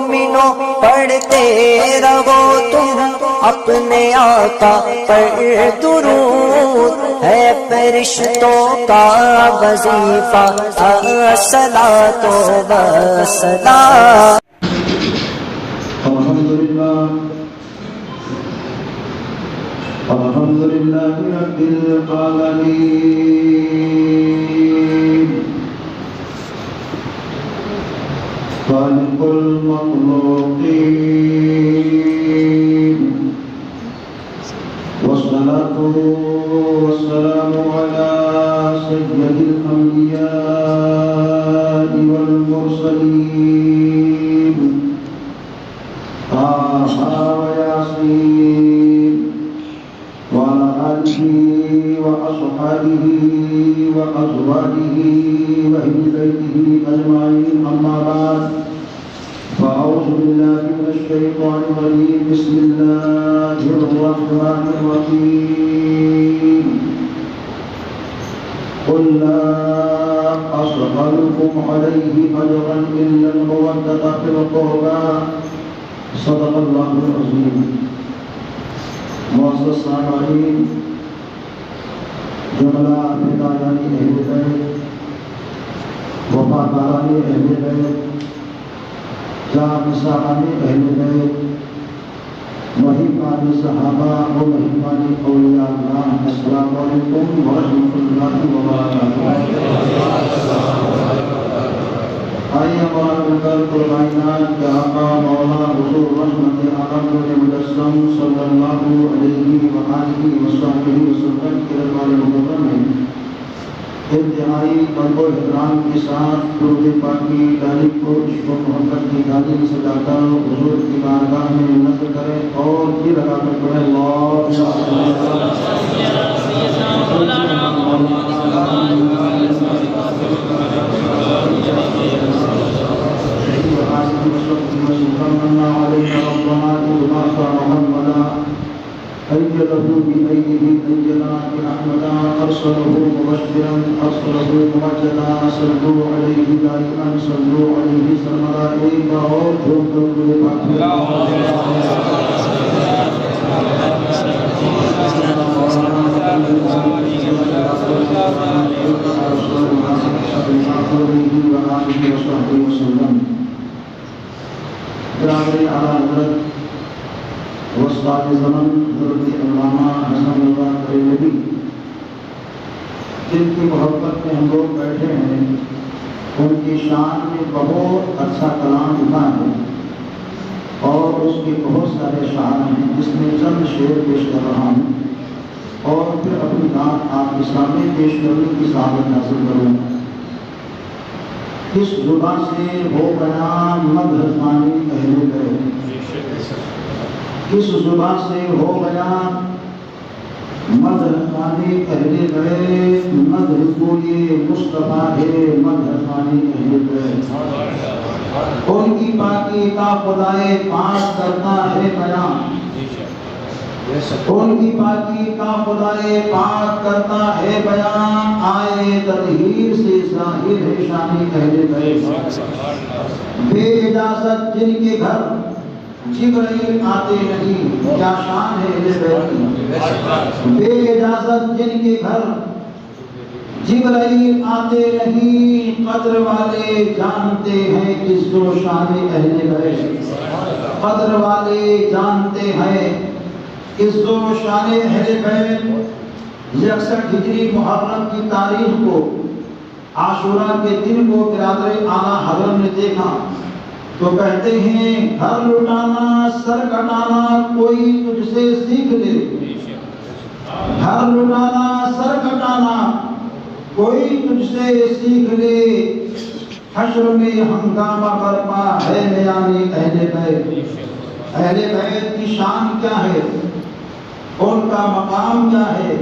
مومنوں پڑھتے رہو تم اپنے آقا پر درود، ہے فرشتوں کا وظیفہ الصلاۃ والسلام۔ الحمد لله رب العالمين، خالق المخلوقين، والصلاة والسلام على سيد الأنبياء والمرسلين، طه وياسين وعلى آله وأصحابه وأزواجه وأهل بيته أجمعين، أما بعد، فأعوذ بالله من الشيطان الرجيم، بسم الله الرحمن الرحيم، قل لا أسألكم عليه أجرا إلا المودة في القربى، صدق الله العظيم۔ معزز سامعین، جملہ فدایانی اہل بیت، وفادارانی اہل بیت، جانثارانی اہل بیت، محبان صحابہ و محبان اولیاء اللہ، السلام علیکم ورحمۃ اللہ وبرکاتہ۔ آئیے ہمارا کر قربانیات کے آقا مولا حضور رحمت عالم مجسم صلی اللہ علیہ وآلہ وصحبہ وسلم کے دربار مقدس میں انتہائی قلب و احترام کے ساتھ درود پاکی ڈالی کو عشق و محبت کی گالی سجا کر حضور کی بارگاہ میں نظر کریں اور یہ لگا کر پڑھیں أيده بأيده أيدنا بأحمدا، أرسله مبشرا أرسله ممجدا، صلوا عليه دائما صلوا عليه سرمدا، ایک بار اور جھوم کر پورے پاک برادری اعلیٰ حضرت استاد زمن حضرت علامہ حسن اللہ بریلوی، جن کی محبت میں ہم لوگ بیٹھے ہیں، ان کی شان میں بہت اچھا کلام لکھا ہے اور اس کے بہت سارے شعر ہیں، جس میں چند شعر پیش کر رہا ہوں اور پھر اپنی بات آپ کے سامنے پیش کرنے کی سعادت حاصل کروں۔ کس زبان سے ہو بیان مدح ثانی اہل بیت، کس زبان سے ہو بیان مدح ثانی اہل بیت، مدح کوئی مصطفیٰ ہے مدح ثانی اہل بیت، ان کی پاکی کا خدائے پاک کرتا ہے بیان، ان کی پاکی کا خدائے پاک کرتا ہے بیان، آئے تطہیر سے ظاہر ہے شانی اہل بیت، بے اجازت جن کے گھر جبرائیل آتے نہیں، کیا شان ہے اہل بیت کی، بے اجازت جن کے گھر جبرائیل آتے نہیں، قدر والے جانتے ہیں عز و شان اہل بیت، قدر والے جانتے ہیں عز و شان اہل بیت۔ 61 ہجری محرم کی تاریخ کو، عاشورہ کے دن کو برادر اعلیٰ حضرت نے دیکھا تو کہتے ہیں گھر لٹانا سر کٹانا کوئی تجھ سے سیکھ لے، گھر لٹانا سر کٹانا کوئی تجھ سے سیکھ لے، حشر میں ہنگامہ برپا ہے میانی اہل بیت۔ اہل بیت کی شان کیا ہے، ان کا مقام کیا ہے،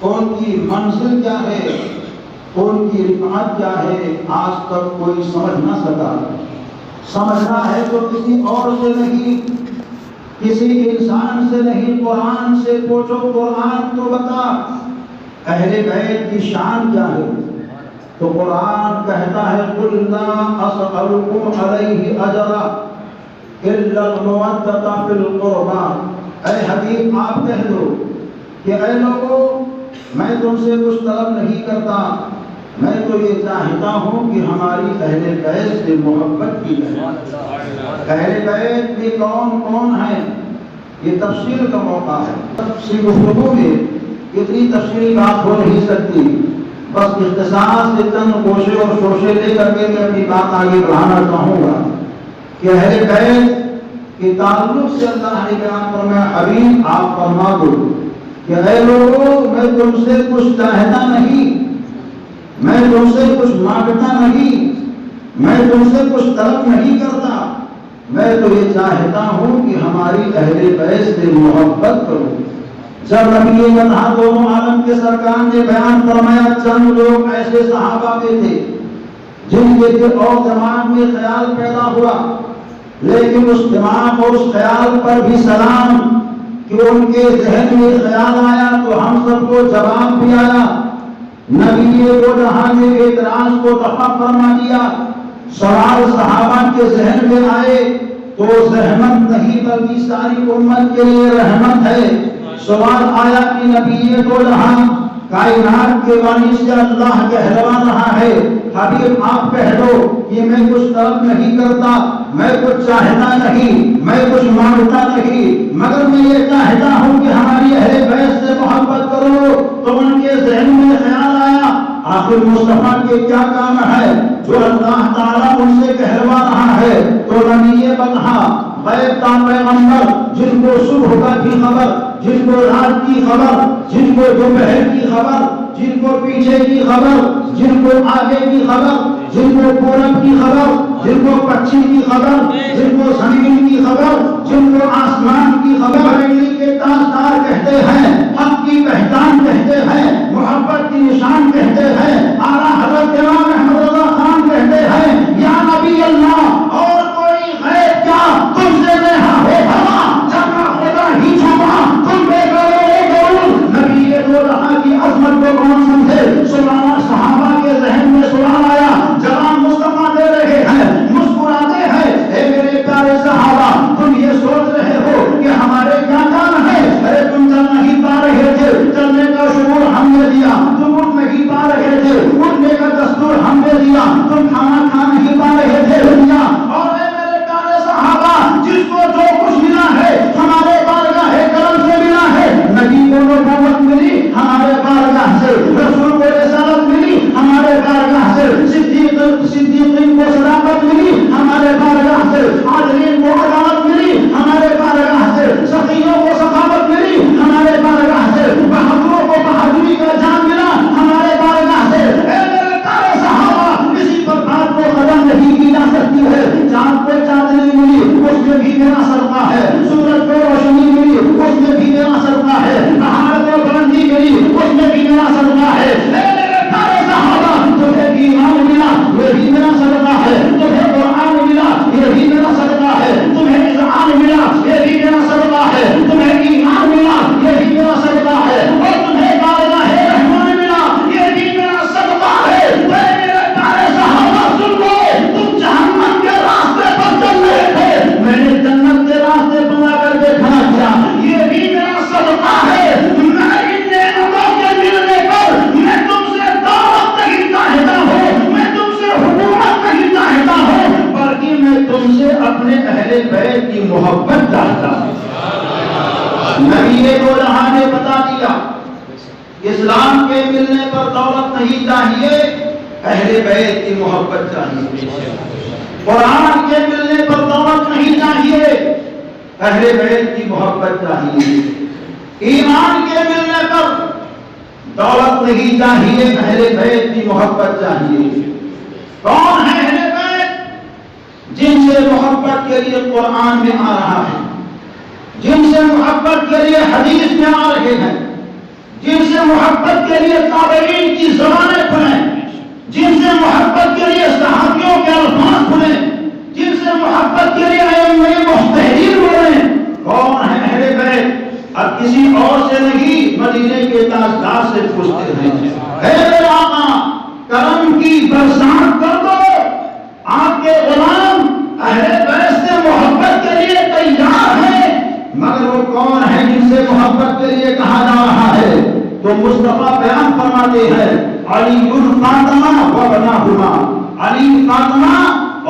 ان کی منزل کیا ہے، ان کی رفعت کیا ہے، آج تک کوئی سمجھ نہ سکا۔ سمجھنا ہے تو کسی اور سے نہیں، کسی انسان سے نہیں، قرآن سے پوچھو، قرآن تو بتا اہل بیت کی شان کیا ہے۔ تو قرآن کہتا ہے قُلْ لَا أَسْأَلُكُمْ عَلَيْهِ أَجْرًا، الا المودۃ فی القربى، اے حبیب آپ کہہ دو کہ اے لوگوں میں تم سے کچھ طلب نہیں کرتا، میں تو یہ چاہتا ہوں کہ ہماری اہل بیت سے محبت کی جائے۔ اہل بیت میں کون کون ہیں یہ تفصیل کا موقع ہے، تفصیل گفتگو میں اتنی تفصیل بات ہو نہیں سکتی، بس اختصار سے چند گوشے اور شوشے لے کر کے میں اپنی بات آگے بڑھانا چاہوں گا کہ اہل بیت کے تعلق سے اللہ نے بیان فرمایا حبیب آپ فرما دو کہ اے لوگوں میں تم سے کچھ چاہتا نہیں، میں تم سے کچھ مانگتا نہیں، میں تم سے کچھ طلب نہیں کرتا، میں تو یہ چاہتا ہوں کہ ہماری اہل بیت سے محبت کرو۔ جب نبی وطن دونوں عالم کے سرکار نے بیان فرمایا چند لوگ ایسے صحابہ میں تھے جن کے دل اور دماغ میں خیال پیدا ہوا، لیکن اس دماغ اور اس خیال پر بھی سلام کہ ان کے ذہن میں خیال آیا تو ہم سب کو جواب بھی آیا۔ نبی کو جہاں نے اعتراض کو دفع فرما دیا، سوال صحابہ کے ذہن میں آئے تو زحمت نہیں بلکہ ساری امت کے لیے رحمت ہے۔ سوال آیا کہ نبی کو جہاں کائنات کے بانی سے اللہ کہلوا رہا ہے، حبیب آپ کہہ دو کہ میں کچھ طلب نہیں کرتا، میں کچھ چاہتا نہیں، میں کچھ مانگتا نہیں، مگر میں یہ چاہتا ہوں کہ ہماری اہل بیت سے محبت کرو۔ تو ان کے ذہن میں خیال آیا آخر مصطفیٰ کے کیا کام ہے جو اللہ تعالیٰ ان سے کہلوا رہا ہے؟ تو نبی بطحا غیب کا پیغمبر جن کو صبح کا بھی خبر، جن کو رات کی خبر، جن کو دوپہر کی خبر، جن کو پیچھے کی خبر، جن کو آگے کی خبر، جن کو پورب کی خبر، جن کو پچھم کی خبر، جن کو زمین کی خبر، جن کو آسمان کی خبر، بریلی کے تاجدار کہتے ہیں، حق کی پہچان کہتے ہیں، محبت کی نشان کہتے ہیں، اعلیٰ حضرت امام احمد رضا خان کہتے ہیں یا نبی اللہ اور کوئی غیب کیا تم سے نیہا ہو بھلا، جب نہ خدا ہی چھپا تم بے غور نبی دو رہا کی عظمت کو کون سمجھے؟ سبحان صحابہ کے ذہن میں سوال آیا، جواب مصطفیٰ دے رہے ہیں، مسکراتے ہیں، اے میرے پیارے صحابہ تم یہ سوچ رہے ہو کہ ہمارے کیا کام ہے؟ ارے تم چل نہیں پا رہے تھے، چلنے کا شعور ہم نے دیا، تم اٹھ نہیں پا رہے تھے، اٹھنے کا دستور ہم نے دیا، تم کھانا کھا نہیں پا رہے تھے دنیا، اور اے میرے پیارے صحابہ جس کو جو کچھ ملا ہے ہمارے بارگاہ کرم سے ملا ہے، نبی کو نبوت ملی ہمارے بارگاہ سے، رسول کو رسالت ملی ہمارے بارگاہ سے، صدیقین کو صداقت ملی ہمارے بارگاہ سے، عادلین کو عدالت ملی ہمارے بارگاہ سے، سخیوں کو سخاوت ملی ہمارے بارگاہ سے، بہادروں کو بہادری کا جام ملا ہمارے بارگاہ سے۔ اے میرے پیارے صحابہ کسی پر بات کو ختم نہیں کی جا سکتی ہے، چاند کو چاندنی ملی اس میں بھی میرا صدقہ ہے، سورج کو روشنی ملی اس میں بھی میرا صدقہ ہے، پہاڑ کو بلندی ملی اس میں بھی میرا صدقہ ہے۔ اے میرے پیارے صحابہ تمہیں بھی ایمان ملا یہ بھی میرا صدقہ ہے، تمہیں قرآن ملا یہ بھی میرا صدقہ ہے، تمہیں اذعان ملا یہ بھی میرا صدقہ ہے، تمہیں ایمان ملا یہ بھی میرا صدقہ ہے، اور تمہیں بارگاہ رحمان ملا یہ بھی میرا صدقہ ہے۔ اے میرے پیارے صحابہ سن لو، تم جہنم کے راستے پر چل رہے تھے، میں نے جنت کے راستے بنا کر کے کھڑا کیا، یہ بھی میرا صدقہ ہے۔ میں ان نعمتوں کے ملنے پر میں تم سے دعوت نہیں چاہتا ہوں، میں تم سے حکومت نہیں چاہتا ہوں، بلکہ میں تم سے اپنے اہل بیت کی محبت چاہتا ہوں۔ نبی دو جہاں نے بتا دیا اسلام کے ملنے پر دولت نہیں چاہیے، اہل بیت کی محبت چاہیے۔ قرآن کے ملنے پر دولت نہیں چاہیے، اہل بیت کی محبت چاہیے۔ ایمان کے ملنے پر دولت نہیں چاہیے، اہل بیت کی محبت چاہیے۔ کون ہے اہل بیت؟ جن سے محبت کے لیے قرآن میں آ رہا ہے، جن سے محبت کے لیے حدیث میں آ رہے ہیں، جن سے محبت کے لیے تابعین کی زبانیں کھلیں، جن سے محبت کے لیے صحابیوں کے الفاظ کھلیں، جن سے محبت کے لیے ائمہ مجتہدین بولیں۔ کون ہے اہل بیت؟ اب کسی اور سے نہیں، مدینے کے تاجدار سے پوچھتے ہیں، اے میرے آقا کرم کی برسات کر دو، آپ کے غلام اہل بیت سے محبت کے مگر وہ کون ہے جن سے محبت کے لیے کہا جا رہا ہے؟ تو مصطفیٰ بیان فرماتے ہیں علی فاطمہ و بناہما، علی فاطمہ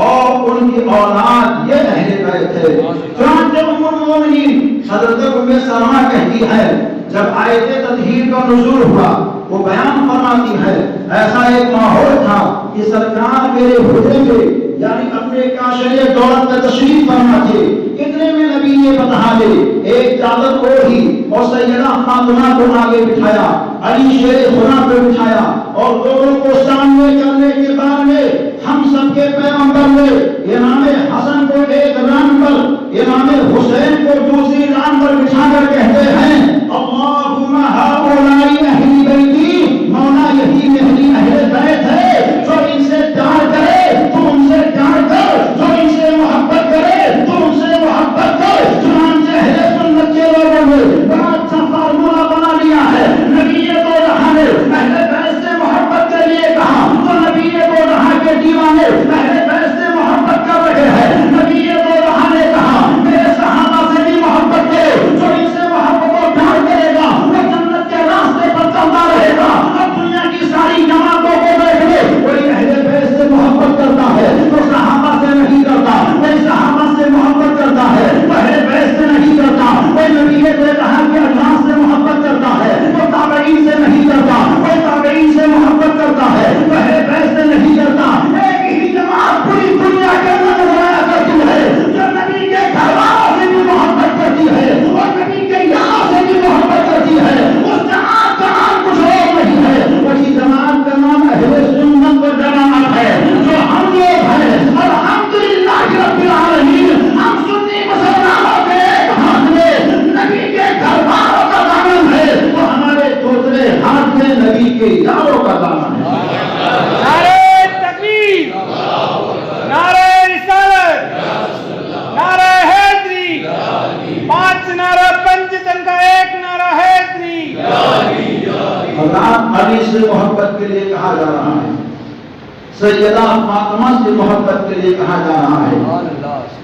اور ان کی اولاد یہ اہل بیت ہے۔ چنانچہ ام المومنین حضرت ام سلمہ کہتی ہے جب آیت تطہیر کا نزول ہوا وہ بیان فرماتی ہے ایسا ایک ماحول تھا کہ سرکار میرے حجرے میں یعنی اپنے کاشرے دولت میں تشریف فرما تھے، اتنے میں نبی نے بتا دے ایک چادر اوڑھی اور سیدہ فاطمہ کو آگے بٹھایا، علی شیر خدا پہ بٹھایا اور دونوں کو سامنے کرنے کے بعد میں ہم سب کے پیغمبر نے امام حسن کو ایک ران پر، امام حسین کو دوسری ران پر بٹھا کر کہتے ہیں اللہم ہؤلاء اہل بیتی، مولا یہی میری اہل بیت ہے، جو ان سے پیار کرے تو ان سے پیار کر، جو ان سے محبت کرے تو ان سے محبت کر۔ چنانچہ اہل سنت کے لوگوں نے بڑا اچھا فارمولہ بنا لیا ہے، نبی دو جہاں نے اہل بیت سے محبت کے لیے کہا تو نبی دو جہاں کے دیوانے اہل بیت سے محبت کر رہے ہیں، نبی دو جہاں نے کہا میرے صحابہ سے بھی محبت کرے، جو ان سے محبت و پیار کرے گا وہ جنت کے راستے پر چلتا رہے گا۔ اب دنیا کی ساری جماعتوں کو دیکھ لے، کوئی اہل بیت سے محبت کرتا ہے تو صحابہ سے نہیں کرتا، کوئی صحابہ سے محبت کرتا ہے وہ اہل بیت سے نہیں کرتا، کوئی نبی دو جہاں کے اجناس سے محبت کرتا ہے وہ تابعین سے نہیں کرتا، کوئی تابعین سے محبت کرتا ہے وہ اہل بیت سے نہیں کرتا۔ ایک ہی جماعت پوری دنیا کے اندر نظر آیا کرتی ہے جو نبی کے گھر والوں سے بھی محبت کرتی ہے اور نبی کے یاروں سے بھی محبت کرتی ہے، اس جماعت کا نام کچھ اور نہیں ہے، وہی جماعت کا نام اہل سنت و جماعت ہے جو ہم لوگ ہیں۔ الحمدللہ رب العالمین، ہم سنی مسلمانوں کے ایک ہاتھ میں نبی کے گھر والوں کا دامن ہے تو ہمارے دوسرے ہاتھ میں نبی کے یاروں کا دامن ہے۔ نعرہ تکبیر، نعرہ رسالت، نعرہ حیدری، پانچ نعرہ پنجتن کا ایک نعرہ حیدری۔ حضرات علی سے محبت کے لیے کہا جا رہا ہے، سیدہ فاطمہ سے محبت کے لیے کہا جا رہا ہے،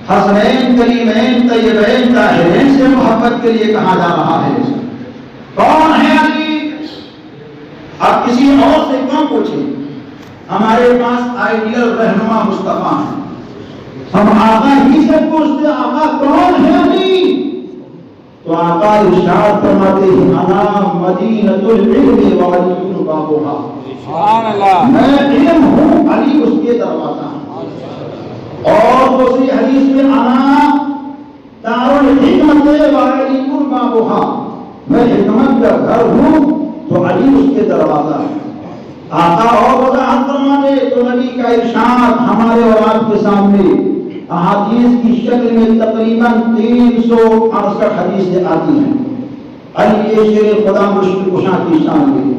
حسنین کریمین طیبین طاہرین سے محبت کے لیے کہا جا رہا ہے۔ کون ہے علی؟ اب کسی اور سے کیوں پوچھیں؟ ہمارے پاس آئیڈیل رہنما مصطفیٰ ہے، ہم آقا ہی سے پوچھتے آقا کون ہے علی؟ تو آقا ارشاد فرماتے ہیں انا مدینۃ العلم وعلی بابھا، سبحان اللہ، میں علم ہوں، علی اس کے دروازہ ہے۔ اور دوسری حدیث میں انا دار الحکمت وعلی بابھا، میں حکمت کا گھر ہوں تو علی اس کے دروازہ ہے۔ آقا اور وضاحت فرماتے تو نبی کا ارشاد ہمارے اور آپ کے سامنے احادیث کی شکل میں تقریباً 368 حدیثیں آتی ہیں۔ علی شیر خدا مشکل کشا کی شان میں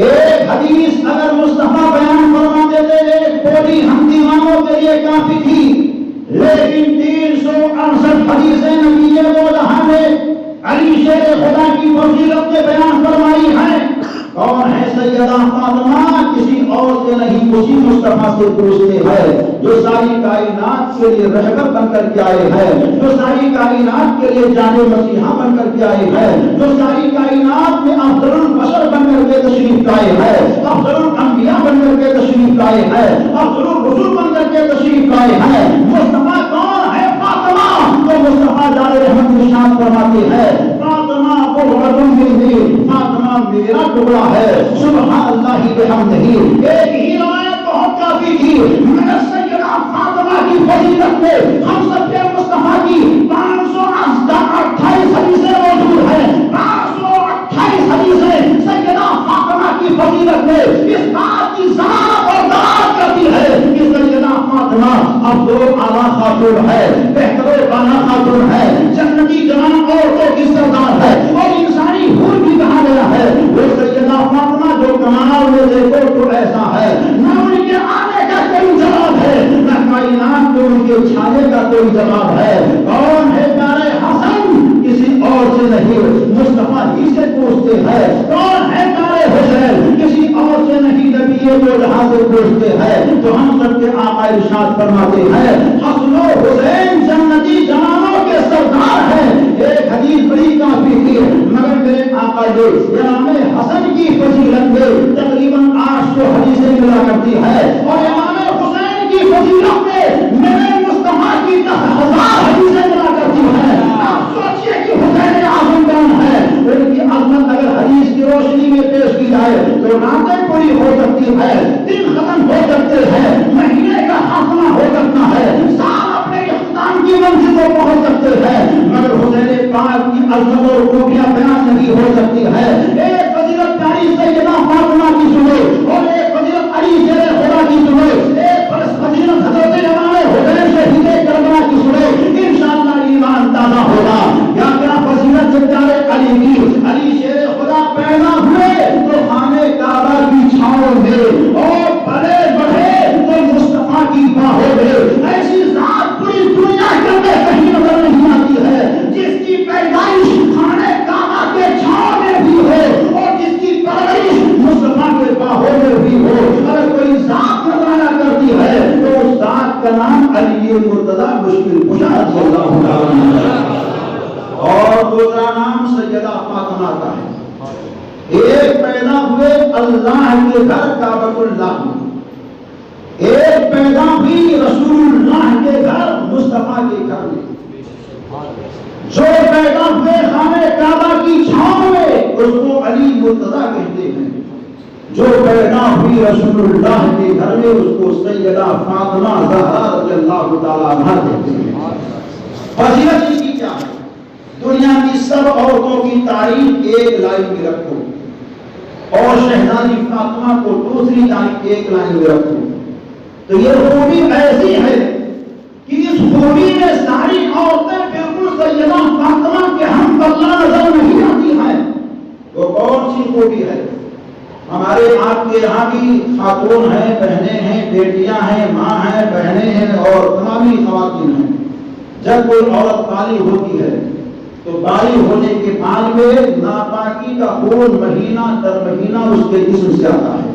ایک حدیث اگر مصطفیٰ بیان فرما دیتے ایک بولی ہم دیوانوں کے لیے کافی تھی، لیکن 368 حدیثیں نبی دو جہاں نے علی شیر خدا کی فضیلت میں بیان فرمائی ہے۔ کون ہے سیدہ فاطمہ؟ کسی اور سے نہیں، اسی مصطفیٰ سے پوچھتے ہیں جو ساری کائنات کے لیے رہبر بن کر کے آئے ہیں، جو ساری کائنات کے لیے جان مسیحا بن کر کے آئے ہیں، جو ساری کائنات میں افضل البشر بن کر کے تشریف لائے ہیں، افضل الانبیاء بن کر کے تشریف لائے ہیں، افضل الرسل بن کر کے تشریف لائے ہیں۔ مصطفیٰ کون ہے؟ فاطمہ۔ تو مصطفیٰ جان رحمت ارشاد فرماتے ہیں فاطمہ بغرۃ منی، فاطمہ میرا ٹکڑا ہے، سبحان اللہ بحمدہ۔ ایک ہی روایت بہت کافی تھی، مگر سیدہ فاطمہ کی فضیلت میں ہم سب کے مصطفیٰ کی 528 حدیثیں موجود ہیں، 528 حدیثیں سیدہ فاطمہ کی فضیلت میں اس بات کی ضمانت اور دلالت کرتی ہے کہ سیدہ فاطمہ افضل اعلیٰ خاتون ہے، بہتر بالا خاتون ہے، جنتی جوان عورتوں کی سردار ہے اور انسانی حور بھی کہا گیا ہے۔ وہ سیدہ فاطمہ جو کمال میں دیکھو تو ایسا ہے، نہ ان کے آنے کا کوئی جواب ہے، نہ کائنات میں ان کے چھانے کا کوئی جواب ہے۔ کون ہے پیارے حسن؟ کسی اور سے نہیں، مصطفیٰ ہی سے پوچھتے ہیں۔ کون ہے پیارے حسین؟ کسی اور سے نہیں، نبی کو جہاں سے پوچھتے ہیں۔ تو ہم سب کے آقا ارشاد فرماتے ہیں حسن و حسین جنتی جوانوں کے سردار ہیں۔ ایک حدیث فلسفہ اور خوبیاں بیان نہیں ہو سکتی ہے. ایک فضیلت پیاری سیدہ فاطمہ کی سنو اور ایک فضیلت علی شیر خدا کی سنو, ایک فضیلت حضرت امام حسین شہید کربلا کی سنو, انشاءاللہ ایمان تازہ ہوگا. یا کیا فضیلت سے پیارے علی کی, علی شیر خدا پیدا ہوئے تو خانہ کعبہ کی چھاؤں میں اور بڑے بڑے تو مصطفیٰ کی باہوں میں. ایسی ذات پوری دنیا کے اندر کہیں نظر نہیں آتی ہے جس کی پیدائش خانہ کعبہ کے چھاؤں میں بھی ہو اور جس کی پرورش مصطفیٰ کے باہوں میں بھی ہو. اگر کوئی ذات نظر آیا کرتی ہے تو اس ذات کا نام علی مرتضیٰ مشکل کشا رضی اللہ تعالیٰ عنہ. اور دوسرا نام سیدہ فاطمہ کا ہے. ایک پیدا ہوئے اللہ کے گھر کعبۃ اللہ میں, ایک پیدا ہوئی رسول اللہ کے گھر مصطفیٰ کے گھر میں. جو پیدا ہوئے خانہ کعبہ کی چھاؤں میں اس کو علی مرتضیٰ کہتے ہیں. جو پیدا ہوئی رسول اللہ کے گھر میں اس کو سیدہ فاطمہ زہرا رضی اللہ تعالیٰ عنہا کہتے ہیں. فضیلت کی کیا ہے؟ دنیا کی سب عورتوں کی تعریف ایک لائن میں رکھو اور شہزادی فاطمہ کو دوسری تعریف ایک لائن میں رکھو. تو یہ خوبی ایسی ہے کہ اس خوبی میں ساری عورتیں بالکل سیدہ فاطمہ کے ہم پلہ نظر نہیں آتی ہیں. وہ کون سی خوبی ہے؟ ہمارے آپ کے یہاں بھی خاتون ہیں, بہنیں ہیں, بیٹیاں ہیں, ماں ہیں, بہنیں ہیں اور تمامی خواتین ہیں. جب کوئی عورت بالغ ہوتی ہے تو بالغ ہونے کے بعد میں ناپاکی کا خون مہینہ در مہینہ اس کے جسم سے آتا ہے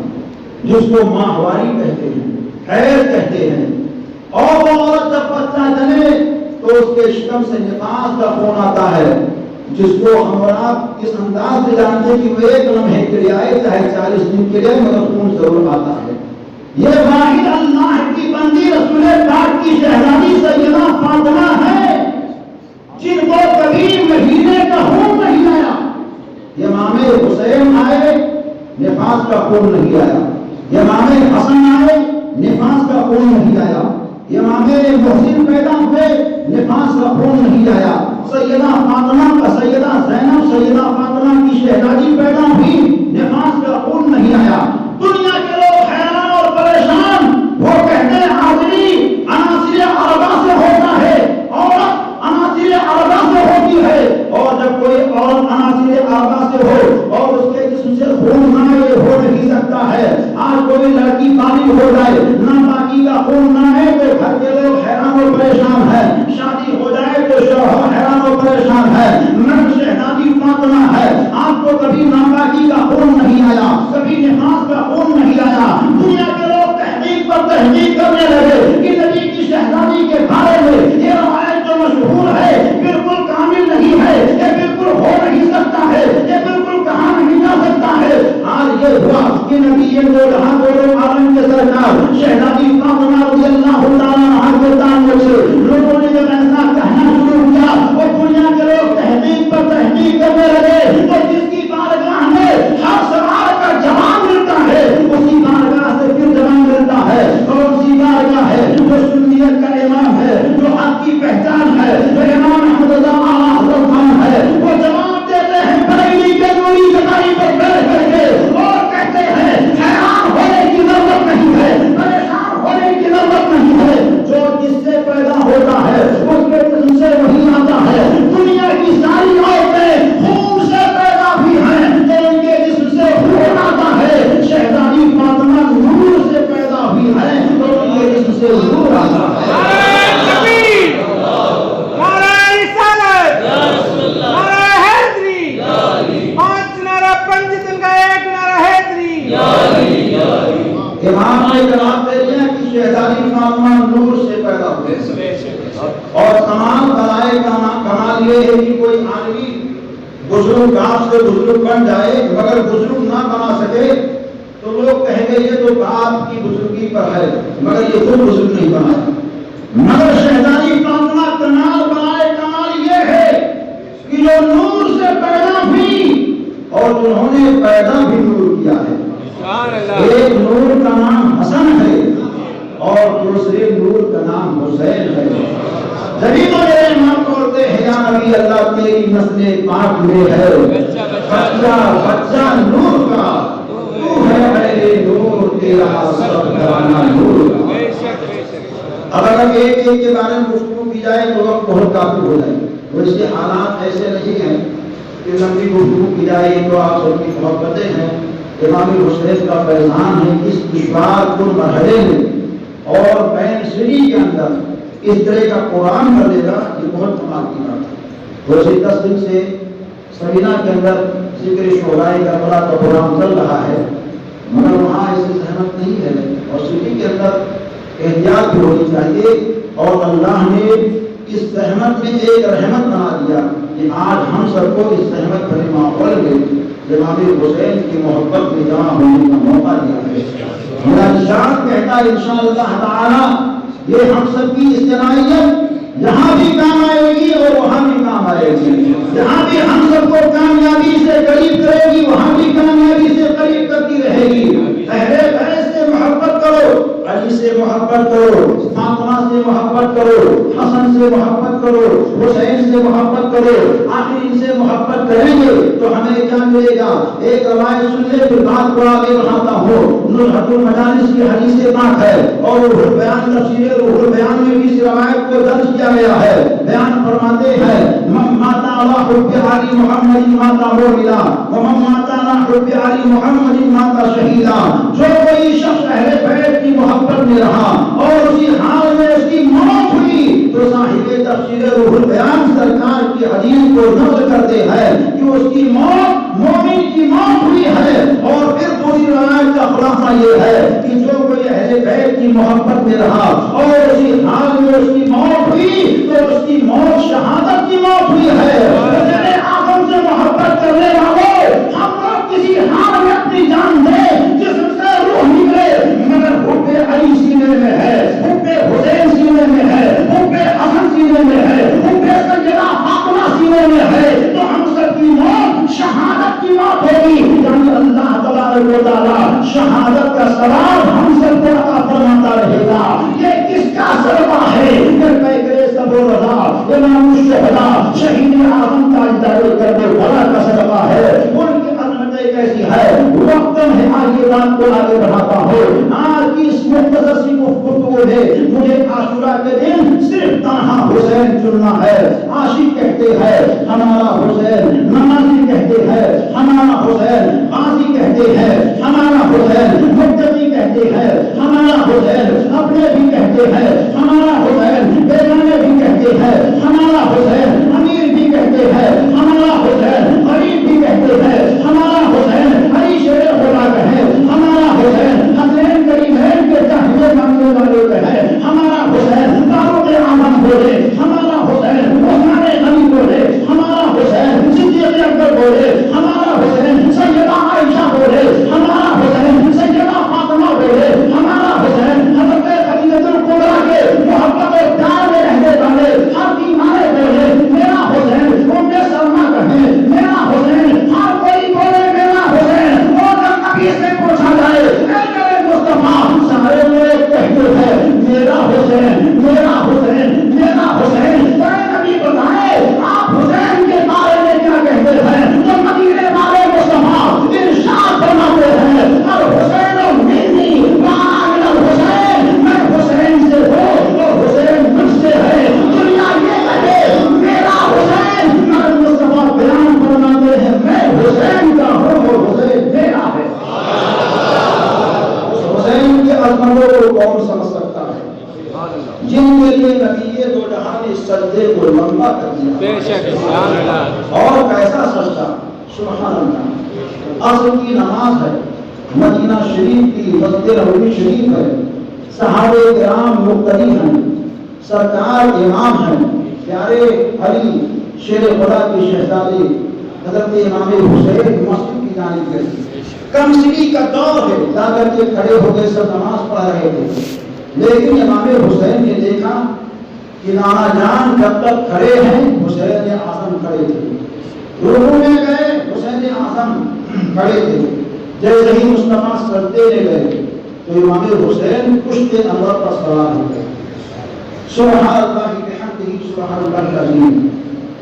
جس کو ماہواری کہتے ہیں, حیض کہتے ہیں. اور وہ عورت جب بچہ جنے تو اس کے شکم سے نفاس کا خون آتا ہے جس کو ہم اور آپ اس انداز سے جانتے ہیں کہ وہ ایک لمحے کے لیے آئے چاہے 40 دن کے لیے مگر خون ضرور آتا ہے. یہ واحد اللہ کی بندی رسول پاک کی شہزادی سیدہ فاطمہ ہے جن کو کبھی مہینے کا خون نہیں آیا. امام حسین آئے نفاس کا خون نہیں آیا, امام حسن آئے نفاس کا خون نہیں آیا, امام محسن پیدا ہوئے نفاس کا خون نہیں آیا. سیدہ فاطمہ کا سیدہ زینب سیدہ فاطمہ کی شہزادی پیدا ہوئی نفاس کا خون نہیں آیا. دنیا کے لوگ حیران اور پریشان, وہ کہتے ہیں آدمی عناصر اربع سے ہوتا ہے, عورت عناصر اربع سے ہوتی ہے. اور جب کوئی عورت عناصر اربع سے ہو اور اس کے جسم سے خون نہ آئے ہو نہیں سکتا ہے. آج کوئی لڑکی بالغ ہو جائے ناپاکی کا خون نہ ہے تو گھر کے لوگ حیران اور پریشان ہے, شادی ہو جائے تو شوہر حیران اور پریشان ہے. مرد شہزادی فاطمہ ہے, آپ کو کبھی ناپاکی کا خون نہیں آیا, کبھی نفاس کا خون نہیں آیا. دنیا کے لوگ تحقیق پر تحقیق کرنے لگے کہ نبی کی شہزادی کے بارے میں یہ روایت جو مشہور ہے بالکل کامل نہیں ہے, یہ بالکل ہو نہیں سکتا ہے, یہ بالکل کہا نہیں جا سکتا ہے. آج یہ ہوا کہ نبی دو جہاں دو عالم کے سرکار شہزادی فاطمہ رضی اللہ تعالیٰ عنہا کے تعلق سے لوگوں نے جب ایسا کہنا شروع کیا وہ دنیا کے لوگ تحقیق پر تحقیق کرنے لگے. تو جس کی بارگاہ میں ہر سوال کا جواب ملتا ہے اسی بارگاہ سے پھر جواب ملتا ہے, اور اسی بارگاہ ہے جو سنیت کا امام ہے, جو حق کی پہچان ہے, جو امام احمد رضا اعلیٰ حضرت خان ہے, وہ جواب دیتے ہیں بریلی کے نوری کتائی پر بیٹھ کر کے اور کہتے ہیں حیران ہونے کی ضرورت نہیں ہے, پریشان ہونے کی ضرورت نہیں ہے. جو جس سے پیدا ہوتا ہے اس کے جسم سے وہی آتا ہے. دنیا کی ساری عورتیں خون سے پیدا بھی ہیں تو ان کے جسم سے خون آتا ہے. شہزادی فاطمہ نور سے پیدا ہوئی ہے تو ان کے جسم سے نور آتا ہے. امام نے جواب دے دیا کہ شہزادی فاطمہ نور سے پیدا ہوئے. اور تمام بلائے کمال یہ ہے کہ کوئی آدمی بزرگ باپ سے بزرگ بن جائے مگر بزرگ نہ بنا سکے تو لوگ کہیں گے یہ تو باپ کی بزرگی پر ہے مگر یہ خود بزرگ نہیں بنا. مگر شہزادی فاطمہ کمال یہ ہے کہ جو نور سے پیدا ہوئی اور انہوں نے پیدا بھی نور کیا ہے. ایک نور کا نام حسن ہے اور دوسرے نور کا نام حسین ہے. جبھی تو میرے امام بولتے ہیں یا بھی اللہ تیری نسل پاک میں ہے، بچہ بچہ نور کا، تو ہے اے نور تیرا سب گرانا نور کا۔ اب اگر ایک کے بارے میں گفتگو کی جائے تو وقت بہت کافی ہو جائے، اور اس کے حالات ایسے نہیں ہیں کہ لمبی گفتگو کی جائے تو آپ سب کی محبتیں ہیں۔ امام حسین کا فیضان ہے اس دشوار کن مرحلے میں اور بین سری کے اندر اس طرح کا قرآن کر دے گا، یہ بہت کمال کی بات ہے۔ ویسے 10 دن سے سبینہ کے اندر ذکر شہدائے کربلا کا پروگرام چل رہا ہے، مگر وہاں ایسی زحمت نہیں ہے، اور سری کے اندر احتیاط بھی ہونی چاہیے، اور اللہ نے اس زحمت میں ایک رحمت بنا دیا کہ آج ہم سب کو اس زحمت بھرے ماحول میں امام حسین کی محبت میں جمع ہونے کا موقع دیا ہے۔ میرا ارشاد کہتا ہے انشاءاللہ تعالی یہ ہم سب کی اجتماعیت یہاں بھی کام آئے گی اور وہاں بھی کام آئے گی، جہاں بھی ہم سب کو کامیابی سے قریب کرے گی وہاں بھی کامیابی سے قریب کرتی رہے گی۔ اہل بیت سے محبت کرو، علی سے محبت کرو، فاطمہ سے محبت کرو، حسن سے محبت کرو، حسین سے محبت کرو، آخر ان سے محبت کریں گے تو ہمیں کیا ملے گا؟ ایک روایت سن لے پھر بات کو آگے بڑھاتا ہوں۔ نزہۃ المجالس کی حدیث پاک ہے اور روح البیان تفسیر روح البیان میں بھی اس روایت کو درج کیا گیا ہے۔ بیان فرماتے ہیں من مات علی حب علی محمد مات مومنا ومن مات علی حب علی محمد مات شہیدا۔ جو کوئی شخص اہل بیت کی محبت میں رہا اور اسی حال میں اس کی موت ہوئی تو صاحب تفسیر روح البیان سرکار کی حدیث کو نقل کرتے ہیں کہ اس کی موت مومن کی موت ہوئی ہے۔ اور پھر دوسری روایت کا خلاصہ یہ ہے کہ جو کوئی اہل بیت کی محبت میں رہا اور اسی حال میں اس کی موت ہوئی تو اس کی موت شہادت کی موت ہوئی ہے۔ حضرت اعظم سے محبت کرنے والوں ہم لوگ کسی حال میں اپنی جان دیں، جسم سے روح نکلے، مگر حب علی سینے میں ہے، حب حسین سینے میں ہے، حب حسن سینے میں ہے، حب سیدہ فاطمہ سینے میں ہے تو ہم سب کی موت شہادت کی موت ہوگی۔ یعنی اللہ تبارک و تعالی شہادت کا ثواب ہم سب کو عطا فرماتا رہے گا۔ یہ کس کا صدقہ ہے؟ کہ سب و رضا امام الشہداء شہید اعظم تاجدار کربلا کا صدقہ ہے۔ ان کی عظمتیں کیسی ہے؟ وقتاً ہے آگے بات کو آگے بڑھاتا ہوں۔ آج کی اس مختصر سی گفتگو میں مجھے عاشورہ کے دن صرف تنہا حسین چننا ہے۔ عاشق کہتے ہیں ہمارا حسین، نمازی کہتے ہیں ہمارا حسین، غازی کہتے ہیں ہمارا حسین، متقی کہتے ہیں ہمارا حسین، اپنے بھی کہتے ہیں ہمارا حسین، بیگانے بھی کہتے ہیں ہمارا حسین، امیر بھی کہتے ہیں ہمارا حسین، غریب بھی کہتے ہیں ہمارا حسین، علی شیر خدا کہے ہمارا حسین، حسین کریمین کے چاہیے مانگنے والے کہے ہمارا حسین، فاروق اعظم بولے ہمارا حسین، عثمان غنی بولے ہمارا حسین، صدیق اکبر بولے ہمارا حسین، سیدہ عائشہ بولے ہمارا حسین، سیدہ فاطمہ بولے ہمارا حسین، حضرت خدیجہ الکبریٰ کے محبت اور پیار میں رہنے والے ہر بیمارے بولے میرا حسین، ام سلمہ کہے میرا حسین، ہر کوئی بولے میرا حسین۔ اور جب نبی سے پوچھا جائے اے میرے مصطفیٰ سارے لوگ کہتے ہیں میرا حسین، میرا حسین، میرا حسین۔ اے نبی بتائے آپ حسین کے بارے میں کیا کہتے ہیں؟ تو مدینے والے مصطفیٰ ارشاد فرماتے ہیں الحسین منی وأنا من الحسین، میں حسین سے ہوں اور حسین مجھ سے ہے۔ دنیا یہ کہے میرا حسین، مگر مصطفیٰ بیان فرماتے ہیں میں حسین کا ہوں اور حسین میرا ہے۔ حسین کی عظمتوں کو کون سمجھ سکتا ہے؟ جن کے لیے نبی دو جہان اس سجدے کو لمبا کر دیا، بے شک سبحان اللہ، اور کیسا سجدہ سبحان اللہ۔ اصل کی نماز ہے، مدینہ شریف کی مسجد نبوی شریف ہے، صحابہ کرام مقتدی ہیں، سرکار امام ہیں، پیارے علی شیر خدا کے شہزادے حضرت امام حسین مسجد کی جانب گئے۔ کمسری کا دور ہے، جا کر کے کھڑے ہو گئے، سب نماز پڑھ رہے تھے، لیکن امام حسین نے دیکھا کہ نانا جان جب تک کھڑے ہیں حسین اعظم کھڑے تھے، رکوع میں گئے حسین اعظم کھڑے تھے، جیسے ہی مصطفیٰ سجدے میں گئے تو امام حسین پشت انور پر سوار ہو گئے۔ سبحان اللہ بحمدہ سبحان اللہ العظیم۔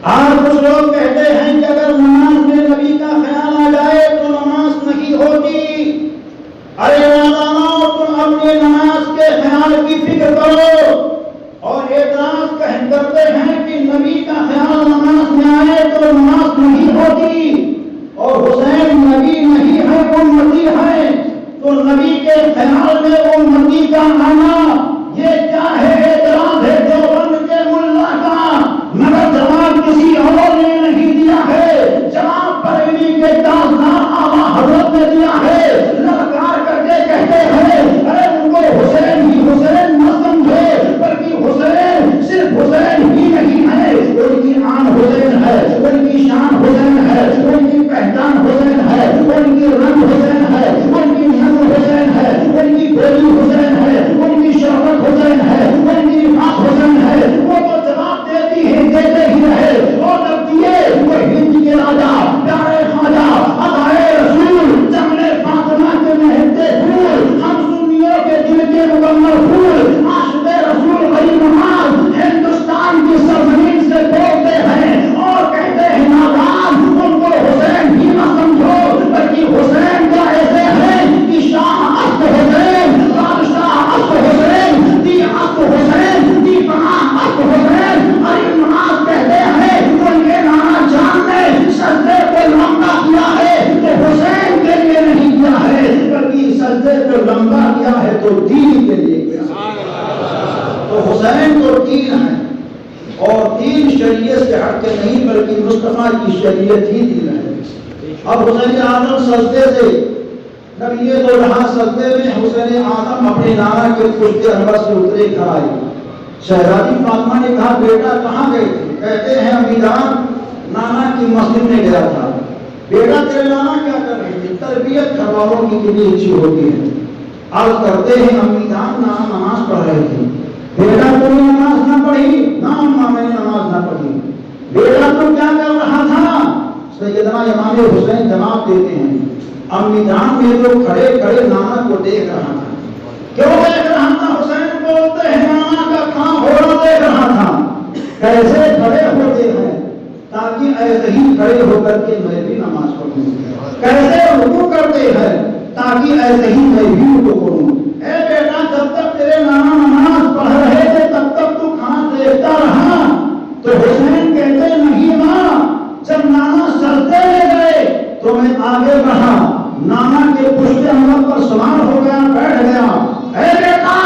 آج کچھ لوگ کہتے ہیں کہ اگر نماز میں نبی کا خیال آ جائے تو نماز نہیں ہوتی۔ ارے نادانو، تم اپنی نماز کے خیال کی فکر کرو، اور اعتراض کرتے ہیں کہ نبی کا خیال نماز میں آئے تو نماز نہیں ہوتی، اور حسین نبی نہیں ہے، امتی ہے، تو نبی کے خیال میں امتی کا آنا یہ کیا ہے؟ اعتراض ہے دیوبند کے ملا کا، مگر جواب کسی اور نے نہیں دیا ہے، جواب بریلی کے تاجدار اعلیٰ حضرت نے دیا ہے۔ للکار کر کے کہتے ہیں ارے ان کو حسین ہی حسین نہ سمجھو، بلکہ حسین صرف حسین ہی نہیں ہے، ان کی آن حسین ہے، ان کی شان حسین ہے، ان کی پہچان حسین ہے، ان کی رنگ حسین ہے، ان کی نسل حسین ہے، ان کی بولی حسین ہے، ان کی شہرت حسین ہے، ان کی نفاق حسین ہے۔ وہ تو جواب دیتی ہے، دیتے ہی رہے، اور جب دیے وہ ہند کے راجا پیارے خواجہ ادائے رسول جملے فاطمہ کے مہکتے پھول، ہم سنیوں کے دل کے مکمل پھول، عاشق رسول غریب نواز ہندوستان کی سرزمین سے بولتے ہیں اور کہتے ہیں نادان ان کو حسین ہی نہ سمجھو، بلکہ حسین کا ایسے ہے کہ شاہ است حسین، بادشاہ است حسین، دی است حسین، دی پناہ است حسین۔ غریب نواز کہتے ہیں ان کے نانا جان نے سجدے کو لمبا کیا ہے تو حسین کے لیے نہیں کیا ہے، بلکہ سجدے کو لمبا کیا ہے تو دین کے لیے کیا ہے۔ تو حسین تو دین ہے، اور دین شریعت سے ہٹ کے نہیں بلکہ مصطفیٰ کی شریعت ہی دین ہے۔ اب حسین اعظم سجدے سے نبی دو جہاں سجدے میں حسین اعظم اپنے نانا کے پشت انور سے اترے گھر آئے۔ شہزادی فاطمہ نے کہا بیٹا کہاں گئے تھے؟ کہتے ہیں امیدان نانا کی مسجد میں گیا تھا۔ بیٹا تیرے نانا کیا کر رہے تھے؟ تربیت گھر والوں کی کتنی اچھی ہوتی ہے۔ عرض کرتے ہیں امیدان نانا نماز پڑھ رہے تھے۔ بیٹا تم نے نماز نہ پڑھی؟ نہ اماں میں نے نماز نہ پڑھی۔ بیٹا تم کیا کر رہا تھا؟ سیدنا امام حسین جواب دیتے ہیں امی جان میں تو کھڑے کھڑے نانا کو دیکھ رہا تھا۔ کیوں دیکھ رہا تھا؟ حسین بولتے ہیں نانا کا کام ہو رہا دیکھ رہا تھا، کیسے کھڑے ہوتے ہیں تاکہ ایسے ہی کھڑے ہو کر کے میں بھی نماز پڑھوں، کیسے رکوع کرتے ہیں تاکہ ایسے ہی میں بھی رکوع کروں۔ اے بیٹا جب تک تیرے نانا نماز پڑھ رہے تھے تب تک تو کہاں دیکھتا رہا؟ تو حسین کہتے نہیں ماں، جب نانا سجدے میں گئے تو میں آگے بڑھا، نانا کے پشت انور پر سوار ہو گیا، بیٹھ گیا۔ اے بیٹا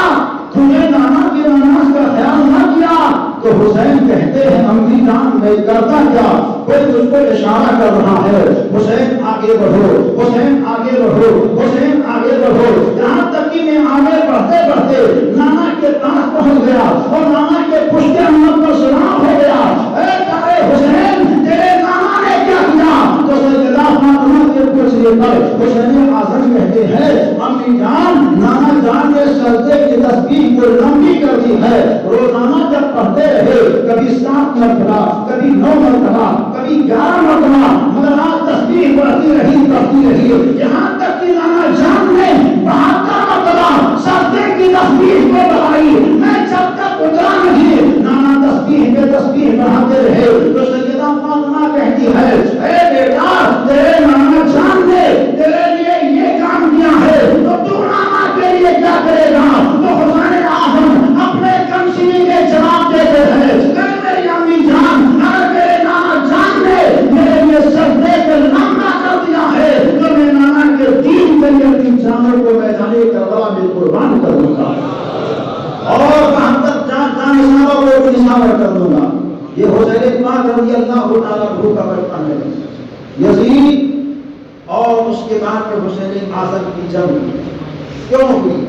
تم نے نانا کی نماز کا خیال نہ کیا؟ تو حسین کہتے ہیں امی جان میں کرتا کیا؟ کوئی تجھ کو اشارہ کر رہا ہے، حسین آگے بڑھو، حسین آگے بڑھو، حسین آگے بڑھو، یہاں تک کہ میں آگے بڑھتے بڑھتے نانا کے پاس پہنچ گیا اور نانا کے پشت انور پر سوار ہو گیا۔ اے پیارے حسین تیرے نانا نے کیا کیا؟ تو سیدنا فاطمہ کے پوچھنے پر حسین اعظم کہتے ہیں امی جان نانا جان نے سجدے کی تسبیح کو لمبی کر دی ہے، روزانہ جب پڑھتے رہے کبھی 7 مرتبہ، کبھی 9 مرتبہ، کبھی 11 مرتبہ، مگر آج تسبیح بڑھتی رہی، یہاں تک کہ نانا جان نے 72 مرتبہ سجدے کی تسبیح کو بڑھائی۔ میں جب تک اترا نہیں نانا تسبیح پہ تسبیح بڑھاتے رہے۔ تو سیدہ فاطمہ کہتی ہے اے بیٹا تیرے نانا جان نے تیرے لیے یہ کام کیا ہے تو تو نانا کے لیے کیا کرے گا؟ تو حسین اعظم اپنے کمسینی کے جواب دیتے ہیں اے میری امی جان، اگر میرے نانا جان نے میرے لیے سجدے کو لمبا کر دیا ہے تو میں نانا کے دین کے لیے اپنی جانوں کو میدان کربلا میں قربان کر دوں گا، اور کہاں تک جان نثاروں کو بھی نثار کر دوں گا۔ یہ حسین پاک رضی اللہ تعالیٰ عنہ کا بچپن ہے۔ یزید اور اس کے بعد میں حسین اعظم کی جنگ کیوں ہوئی؟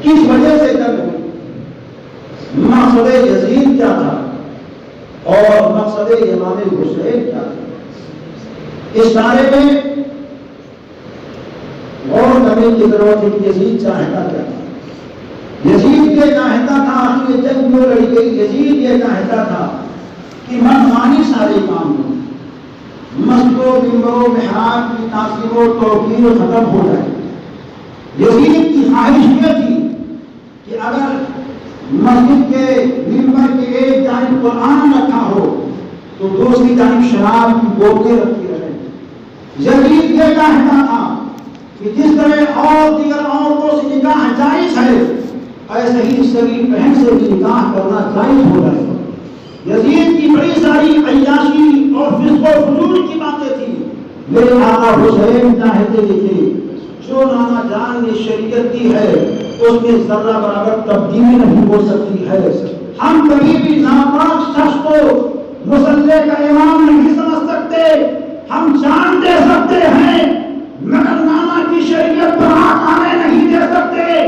کس وجہ سے جنگ ہوئی؟ مقصد یزید کیا تھا اور مقصد امام حسین کیا تھا؟ اس بارے میں غور کرنے کی ضرورت ہے کہ یزید چاہتا کیا تھا۔ یزید یہ چاہتا تھا، آخر جنگ کیوں لڑی گئی؟ یزید یہ چاہتا تھا کہ منمانی سارے کام ہوں، مسجدوں ممبروں محراب کی تعظیم و توقیر ختم ہو جائے۔ یزید کی خواہش یہ تھی کہ اگر مسجد کے ممبر کے ایک جانب قرآن رکھا ہو تو دوسری جانب شراب کی بوتلیں رکھی رہے. یزید یہ کہتا تھا کہ جس طرح اور دیگر عورتوں سے نکاح جائز ہے ایسے ہی صغیر بہن سے بھی نکاح کرنا جائز ہو رہا ہے. یزید کی بڑی ساری عیاشی اور فسق و فجور کی باتیں تھی. میرے آقا حسین چاہتے تھے جو نانا جان نے شریعت دی ہے اس میں ذرہ برابر تبدیلی نہیں ہو سکتی ہے. ہم کبھی بھی ناپاک شخص کو مصلی کا امام نہیں سمجھ سکتے. ہم جان دے سکتے ہیں مگر نانا کی شریعت پر ہاتھ آنے نہیں دے سکتے.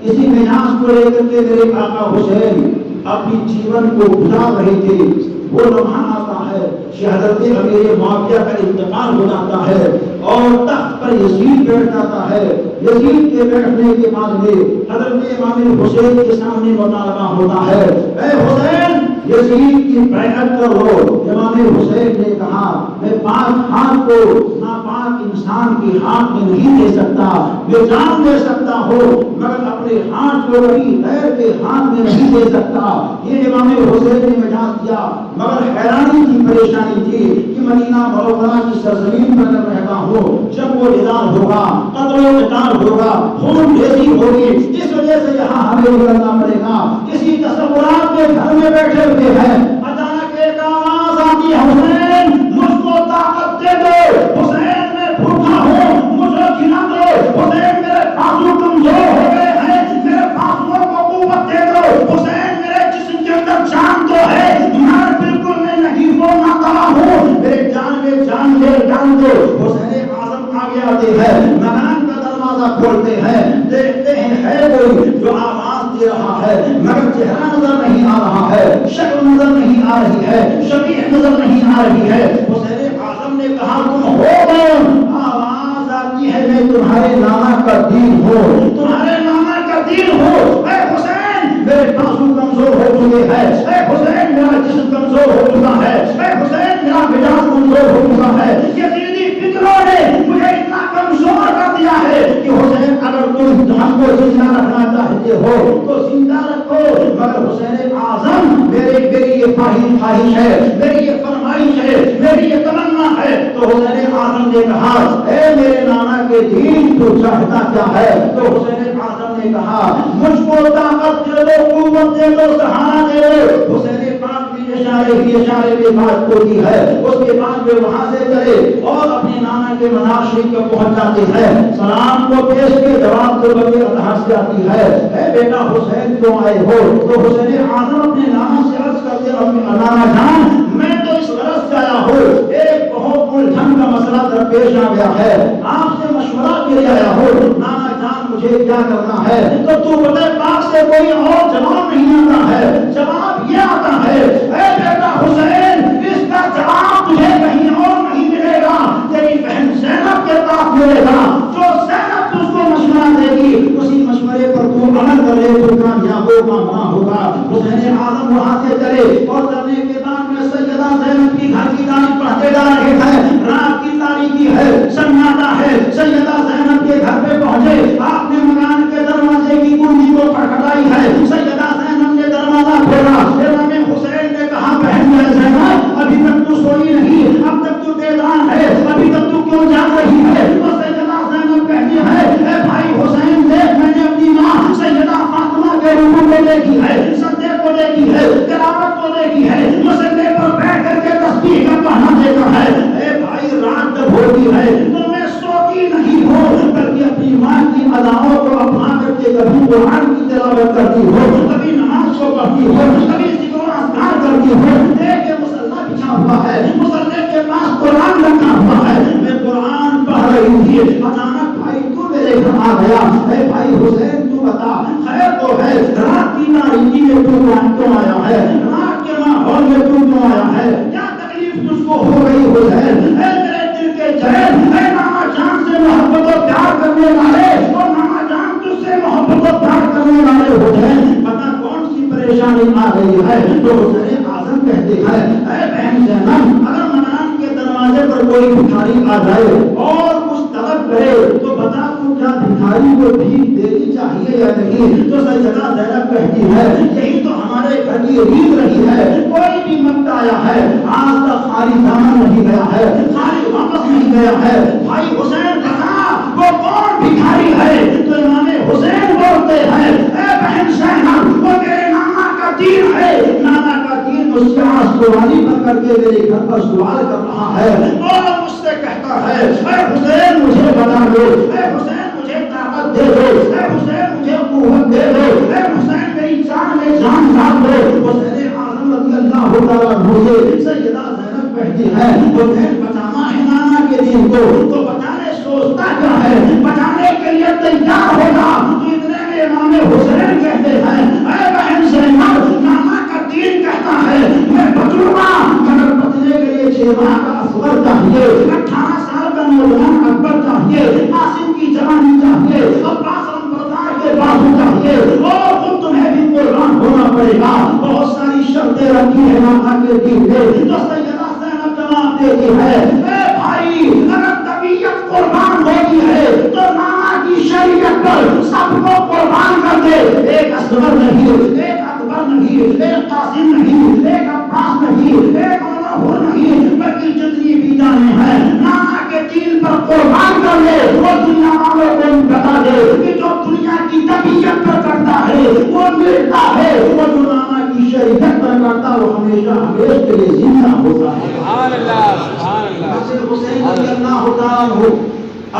اسی مزاج کو لے کر کے میرے آقا حسین اپنی جیون کو گزار رہے تھے. وہ لمحہ آتا ہے کہ حضرت امیر معاویہ کا انتقال ہو جاتا ہے اور تخت پر یزید بیٹھ جاتا ہے. یزید کے بیٹھنے کے بعد میں حضرت امام حسین کے سامنے مطالبہ ہوتا ہے اے حسین یزید کی بیعت کرو. امام حسین نے کہا میں پاک ہاتھ کو ناپاک انسان کے ہاتھ میں نہیں دے سکتا. میں جان دے سکتا ہوں مگر اپنے ہاتھ کو کبھی غیر کے ہاتھ میں نہیں دے سکتا. یہ امام حسین نے مجاز دیا. مگر حیرانی کی پریشانی تھی کہ مدینہ منورہ کی سرزمین پر رہتا ہوں جب وہ نظام ہوگا قتل و قتال ہوگا خون ریزی ہوگی اس وجہ سے یہاں ہمیں نکلنا پڑے گا. اسی تصورات کے گھر میں بیٹھے ہوئے ہیں. اچانک ایک آواز آتی ہے حسین مجھ کو طاقت دے دو. حسین میں بھوکا ہوں مجھے کھلا دو. حسین میرے بازو کمزور ہو گئے ہیں میرے بازو کو قوت دے دو. حسین میرے جسم کے اندر جان تو ہے مگر بالکل میں نہیں سونا کرا ہوں میرے جان میں جان دے جان دو. حسین اعظم آگے آتے ہیں مکان کا دروازہ کھولتے ہیں دیکھتے ہیں ہے کوئی جو آواز دے رہا ہے مگر چہرہ نظر نہیں آ رہا ہے شکل نظر نہیں آ رہی ہے شبیہ نظر نہیں آ رہی ہے. حسین اعظم نے کہا تم ہو کون؟ آواز آتی ہے میں تمہارے نانا کا دین ہوں تمہارے نانا کا دین ہوں. اے حسین میرے بازو کمزور ہو چکے ہیں. اے حسین میرا جسم کمزور ہو چکا ہے. اے حسین میرا مزاج کمزور ہو چکا ہے. یزیدی فکروں نے مجھے اتنا کمزور کر دیا ہے کہ حسین اگر تم ہم کو زندہ رکھنا چاہتے ہو تو زندہ رکھو مگر حسین اعظم میری یہ خواہش ہے میری یہ فرمائش ہے میری یہ تمنا ہے. تو حسین اعظم نے کہا اے میرے نانا کے دین تو چاہتا کیا ہے؟ تو حسین اعظم نے کہا مجھ کو طاقت دے دو قوت دے دو سہارا دے دو. حسین پاک بھی اشارے میں بات کو دی ہے. اس کے بعد وہ وہاں سے چلے اور اپنے نانا کے مزار شریف کو پہنچ جاتے ہیں. سلام کو پیش کے جواب تو بڑی اطہار سے آتی ہے اے بیٹا حسین کیوں آئے ہو؟ تو حسین اعظم اپنے نانا سے عرض کرتے نانا جان میں تو اس غرض سے آیا ہوں ایک بہت الجھن کا مسئلہ درپیش آ گیا ہے آپ سے مشورہ کے لیے آیا ہوں. نانا جان مجھے کیا کرنا ہے؟ تو بتا پاک سے کوئی اور جواب نہیں آتا ہے. جواب یہ آتا ہے اے بیٹا حسین اس کا جواب تجھے کہیں اور نہیں ملے گا تیری بہن زینب کے پاس ملے گا. جو زینب تجھ کو مشورہ دے گی اسی مشورے پر تو عمل کرے تو کامیاب ہوگا. حسین اعظم وہاں سے چلے اور چلنے کے بعد میں سیدہ زینب کی گھر کی تاریخ پڑھتے جا رہے ہیں. رات کی تاریخی ہے سناٹا ہے. سیدہ زینب کے گھر پہ پہنچے آپ نے مکان کے دروازے کی کنجی کو کھٹکھٹائی ہے. سیدہ زینب نے دروازہ کھولا. امام حسین نے کہا بہن زینب ابھی تک تو سوئی نہیں اب تک تو بیدار ہے ابھی تک تو کیوں جاگ رہی ہے؟ اور سیدہ زینب کہتی ہے اے بھائی حسین دیکھ میں نے اپنی ماں سیدہ فاطمہ کے رکوع کو دیکھی ہے سجدے کو دیکھی ہے تلاوت کو دیکھی ہے مصلی پر بیٹھ کر کے تسبیح کا پڑھنا دیکھا ہے. اے بھائی رات تک ہوتی ہے تو میں سوتی نہیں ہوں بلکہ اپنی ماں کی اداؤں کو اپنا کر کے کبھی قرآن کی تلاوت کرتی ہوں کبھی نماز کو پڑھتی ہوں کبھی ذکر و اذکار کرتی ہوں. دیکھ کے مصلی بچھا ہوا ہے مصلی کے پاس قرآن رکھا ہوا ہے میں قرآن پڑھ رہی تھی. اچانک بھائی تو میرے گھر آ گیا. اے بھائی حسین تو بتا خیر تو ہے رات کی تاریکی میں تو کیوں آیا ہے؟ رات کے ماحول میں تو کیوں آیا ہے؟ کیا تکلیف تجھ کو ہو گئی حسین؟ اے میرے دل کے چین اے نانا جان سے محبت و پیار کرنے والے اور نانا جان تجھ سے محبت و پیار کرنے والے حسین پتہ کون سی پریشانی آ گئی ہے؟ تو حسین اعظم کہتے ہیں اے بہن زینب اگر منان کے دروازے پر کوئی بھکاری آ جائے اور کچھ طلب کرے تو بتا تو کیا بھکاری کو بھیک دینی چاہیے یا نہیں؟ تو سیدہ زینب کہتی ہے یہی تو ہمارے گھر کی ریت رہی ہے. کوئی بھی وقت آیا ہے آج تک خالی زمان نہیں گیا ہے، خالی واپس نہیں گیا ہے۔ بھائی حسین بتا وہ کون بھکاری ہے؟ تو امام حسین بولتے ہیں اے بہن زینب وہ میرے نانا کا دین ہے، نانا کا دین مجھ سے آسوانی پر کر کے میرے گھر پر سوال کر رہا ہے اور مجھ سے کہتا ہے اے حسین مجھے بتا دو، اے حسین مجھے طاقت دے دو، اے حسین مجھے قوت دے دو، اے حسین میری جان میں جان ڈال دو۔ حسین اعظم رضی اللہ تعالیٰ عنہ سے سیدہ زینب کہتی ہے حسین بچانا ہے نانا کے دین کو، تو بچانے سوچتا کیا ہے، بچانے کے لیے تیار ہوگا۔ تو اتنے میں امام حسین کہتے ہیں اے بہن زینب نانا کا دین کہتا ہے میں بچوں گا، مگر بچنے کے لیے 6 ماہ کا اصغر چاہیے، 18 سال کا نوجوان اکبر چاہیے، قاسم کی جوانی چاہیے، عباس البردار کے بازو چاہیے، اور خود تمہیں بھی قربان ہونا پڑے گا۔ بہت ساری شرطیں رکھی ہے نانا کے دین میں، جو سیدہ زینب جواب دیتی ہے اے بھائی اگر طبیعت قربان ہوتی ہے تو نانا کی شریعت پر سب کو قربان کر دے، ایک اصغر نہیں، ایک اکبر نہیں، ایک قاسم نہیں، ایک عباس نہیں، ایک عمر نہیں، بلکہ جتنی بھی جانیں ہیں نانا کے دین پر قربان کر لے۔ وہ دنیا والوں کو بتا دے کہ جو دنیا کی طبیعت پر کرتا ہے وہ ملتا ہے، وہ جو نانا کی شریعت پر کرتا وہ ہمیشہ ہمیشہ کے لیے زندہ ہوتا ہے۔ سبحان اللہ سبحان اللہ۔ حسین رضی اللہ تعالیٰ عنہ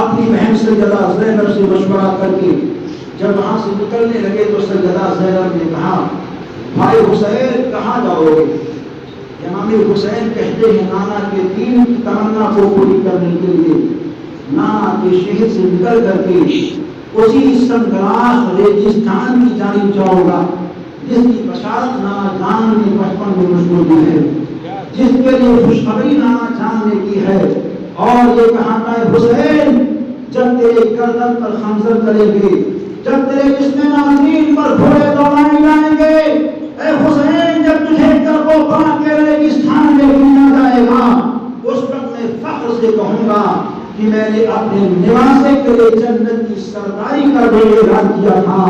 اپنی بہن سیدہ زینب سے مشورہ کر کے جب وہاں سے نکلنے لگے تو سیدہ زینب نے کہا بھائی حسین کہاں جاؤ گے؟ امام حسین کہتے ہیں نانا کے دین کی تمنا کو پوری کرنے کے لیے نانا کے شہر سے نکل کر کے اسی سنگراس ریگستان کی جانب جاؤں گا جس کی بشارت نانا جان نے بچپن میں مجھ کو دی ہے، جس کے لیے خوشخبری نانا جان نے کی ہے، اور یہ کہا ہے حسین جب تیرے گردن پر خنجر چلے گی، جب تیرے جسم ناظرین پر گھوڑے دوڑائے جائیں گے، اے حسین جب تجھے کربو باغ کے ریگستان میں بھیجا جائے گا، اس وقت میں فخر سے کہوں گا کہ میں نے اپنے نواسے کے لیے جنت کی سرداری کا اعلان کیا تھا،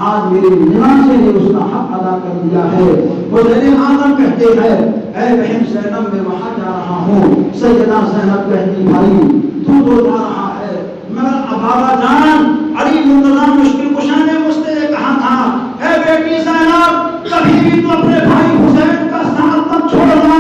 آج میرے نواسے نے اس کا حق ادا کر دیا ہے۔ حسین اعظم کہتے ہیں اے بہن زینب میں وہاں جا رہا ہوں۔ سیدہ زینب کہتی بھائی تو جا رہا ہے، مگر بابا جان علی مرتضیٰ مشکل کشا نے مجھ سے یہ کہا تھا اے بیٹی زینب کبھی بھی تو اپنے بھائی حسین کا ساتھ مت چھوڑنا،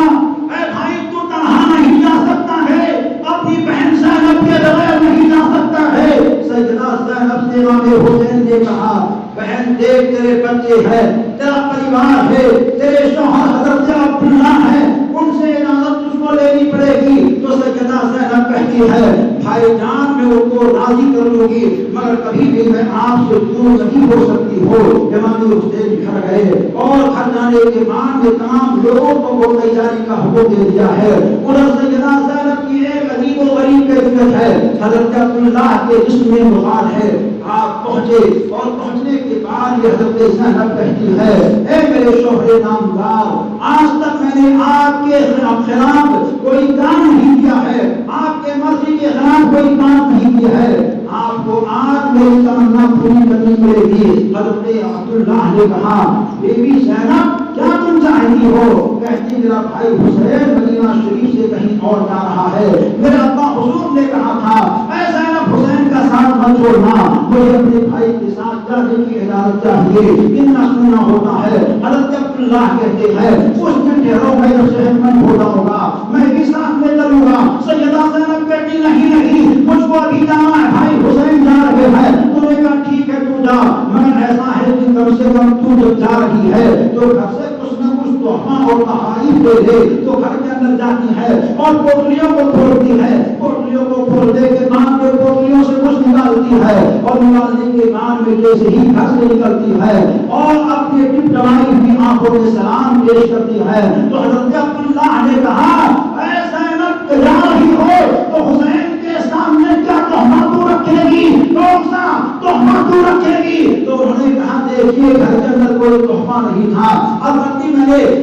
اے بھائی تو تنہا نہیں جا سکتا ہے، اپنی بہن زینب کے بغیر نہیں جا سکتا ہے۔ سیدہ زینب سے امام حسین نے کہا بہن دیکھ تیرے بچے ہیں، تیرا پریوار ہے، تیرے شوہر حضرت عبداللہ ہے، ان سے اجازت تجھ کو لینی پڑے گی۔ تو سیدہ زینب کہتی ہے بھائی جان میں ان کو راضی کر لوں گی، مگر کبھی بھی میں آپ سے دور نہیں ہو سکتی ہو۔ امام حسین گھر گئے اور گھر جانے کے بعد میں تمام لوگوں کو وہ تیاری کا حکم دے دیا ہے۔ ادھر سیدہ زینب کی ایک عجیب و غریب کیفیت ہے، حضرت عبداللہ کے جسم میں بخار ہے، آپ پہنچے اور پہنچنے کے بعد یہ حضرت زینب کہتی ہے اے میرے شوہر نامدار آج تک میں نے آپ کے خلاف کوئی کام نہیں کیا ہے، آپ کے مرضی کے خلاف کوئی کام نہیں کیا ہے، آپ کو آج میری تمنا پوری کرنی پڑے گی۔ حضرت عبداللہ نے کہا بی بی زینب کیا تم چاہتی ہو؟ کہتی میرا بھائی حسین مدینہ شریف سے کہیں اور جا رہا ہے، میرے ابا حضور نے کہا تھا اے زینب حسین کا ساتھ مت چھوڑنا، مجھے اپنے بھائی کے ساتھ جانے کی اجازت چاہیے، اتنا سننا ہوتا ہے۔ حضرت عبداللہ کہتے ہیں کچھ دن ٹھہرو میں صحت مند ہو جاؤں گا، میں بھی ساتھ میں چلوں گا۔ سیدہ زینب کہتی نہیں مجھ کو ابھی جانا ہے، بھائی حسین جا رہے ہیں۔ انہوں نے کہا ٹھیک ہے تو جا، مگر ایسا ہے کہ کم سے کم تو جب جا رہی ہے تو گھر سے کچھ نہ کچھ تحفہ اور تحائف دے دے۔ تو گھر کے اندر جاتی ہے اور پوٹلیوں کو کھولتی ہے، پوٹلیوں کو کھولنے کے بعد میں پوٹلیوں سے کچھ نکالتی ہے اور نکالنے کے بعد میں جیسے ہی گھر سے نکلتی ہے اور اپنے ٹمٹمائی ہوئی آنکھوں میں سلام پیش کرتی ہے تو حضرت عبداللہ نے کہا اے زینب جا رہی ہو تو حسین کے سامنے کیا تہمہ تو رکھے گی، کون سا تہمہ تو رکھے گی؟ تو انہوں نے کہا دیکھیے گھر کے اندر کوئی تحفہ نہیں تھا،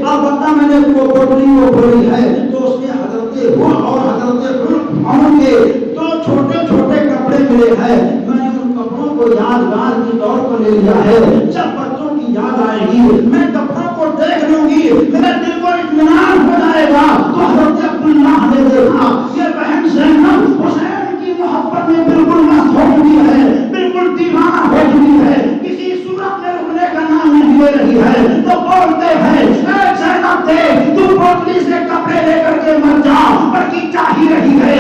البتہ میں نے وہ پوٹلی کو کھولی ہے تو اس میں حضرت حر اور حضرت عمر کے دو چھوٹے چھوٹے کپڑے ملے ہیں، میں نے ان کپڑوں کو یادگار کے طور پر لے لیا ہے، جب بچوں کی یاد آئے گی میں کپڑوں کو دیکھ لوں گی، میرے دل کو اطمینان ہو جائے گا۔ تو حضرت چمڑی سے کپڑے لے کر کے مت جا، بلکہ چاہی رہی ہے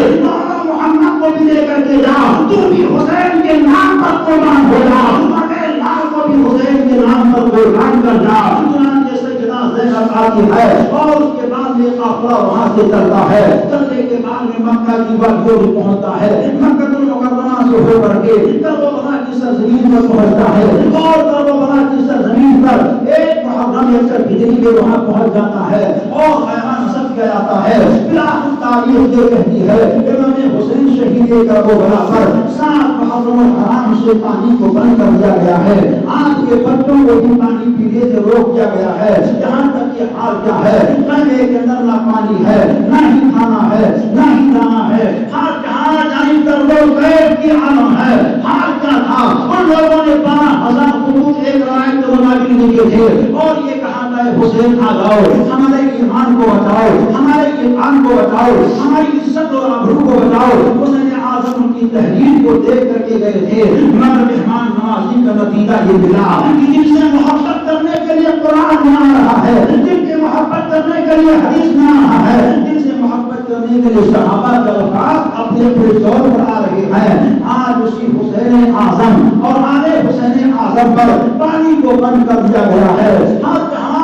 محمد کو بھی لے کر کے جا، تو بھی حسین کے نام پر قربان ہو جا، اپنے لال کو بھی حسین کے نام پر قربان کر جا۔ چنانچہ سیدنا زینب آتی ہے اور اس کے بعد میں قافلہ وہاں سے چلتا ہے، چلنے کے بعد میں مکہ کی وادیوں میں پہنچتا ہے، مکہ المکرمہ سے ہو کر کے کربلا کی سرزمین پر پہنچتا ہے اور کربلا کی سرزمین پر ایک محرم ہجری کے وہاں پہنچ جاتا ہے اور خیمہ نصب کیا جاتا ہے۔ بالآخر تاریخ یہ کہتی ہے امام حسین شہید کربلا پر 7 محرم الحرام سے پانی کو بند کر دیا گیا ہے، آج کے بچوں کو بھی پانی پینے سے روک دیا گیا ہے۔ یہاں تک یہ حال کیا ہے، خیمے کے اندر نہ پانی ہے، نہ ہی کھانا ہے، نہ ہی دانا ہے، ہر جہاں جائیں کر لوگ غیب کی عالم ہے۔ حال کیا تھا، ان لوگوں نے 12,000 خطوط ایک روایت کے مطابق لکھے تھے اور یہ کہا تھا حسین آ جاؤ، ہمارے ایمان کو بچاؤ، ہمارے ایمان کو بچاؤ، ہماری عزت اور آبرو کو بچاؤ۔ حسین اعظم ان کی تحریر کو دیکھ کر کے گئے تھے، مگر مہمان نوازی کا نتیجہ یہ ملا کہ جن سے محبت کرنے کے لیے قرآن میں آ رہا ہے، جن کے محبت کرنے کے لیے حدیث میں آ رہا ہے، جن سے محبت کرنے کے لیے صحابہ کے الفاظ اپنے اپنے طور پر آ رہے ہیں، آج اسی حسین اعظم اور آنے حسین اعظم پر پانی کو بند کر دیا گیا ہے، ہر جہاں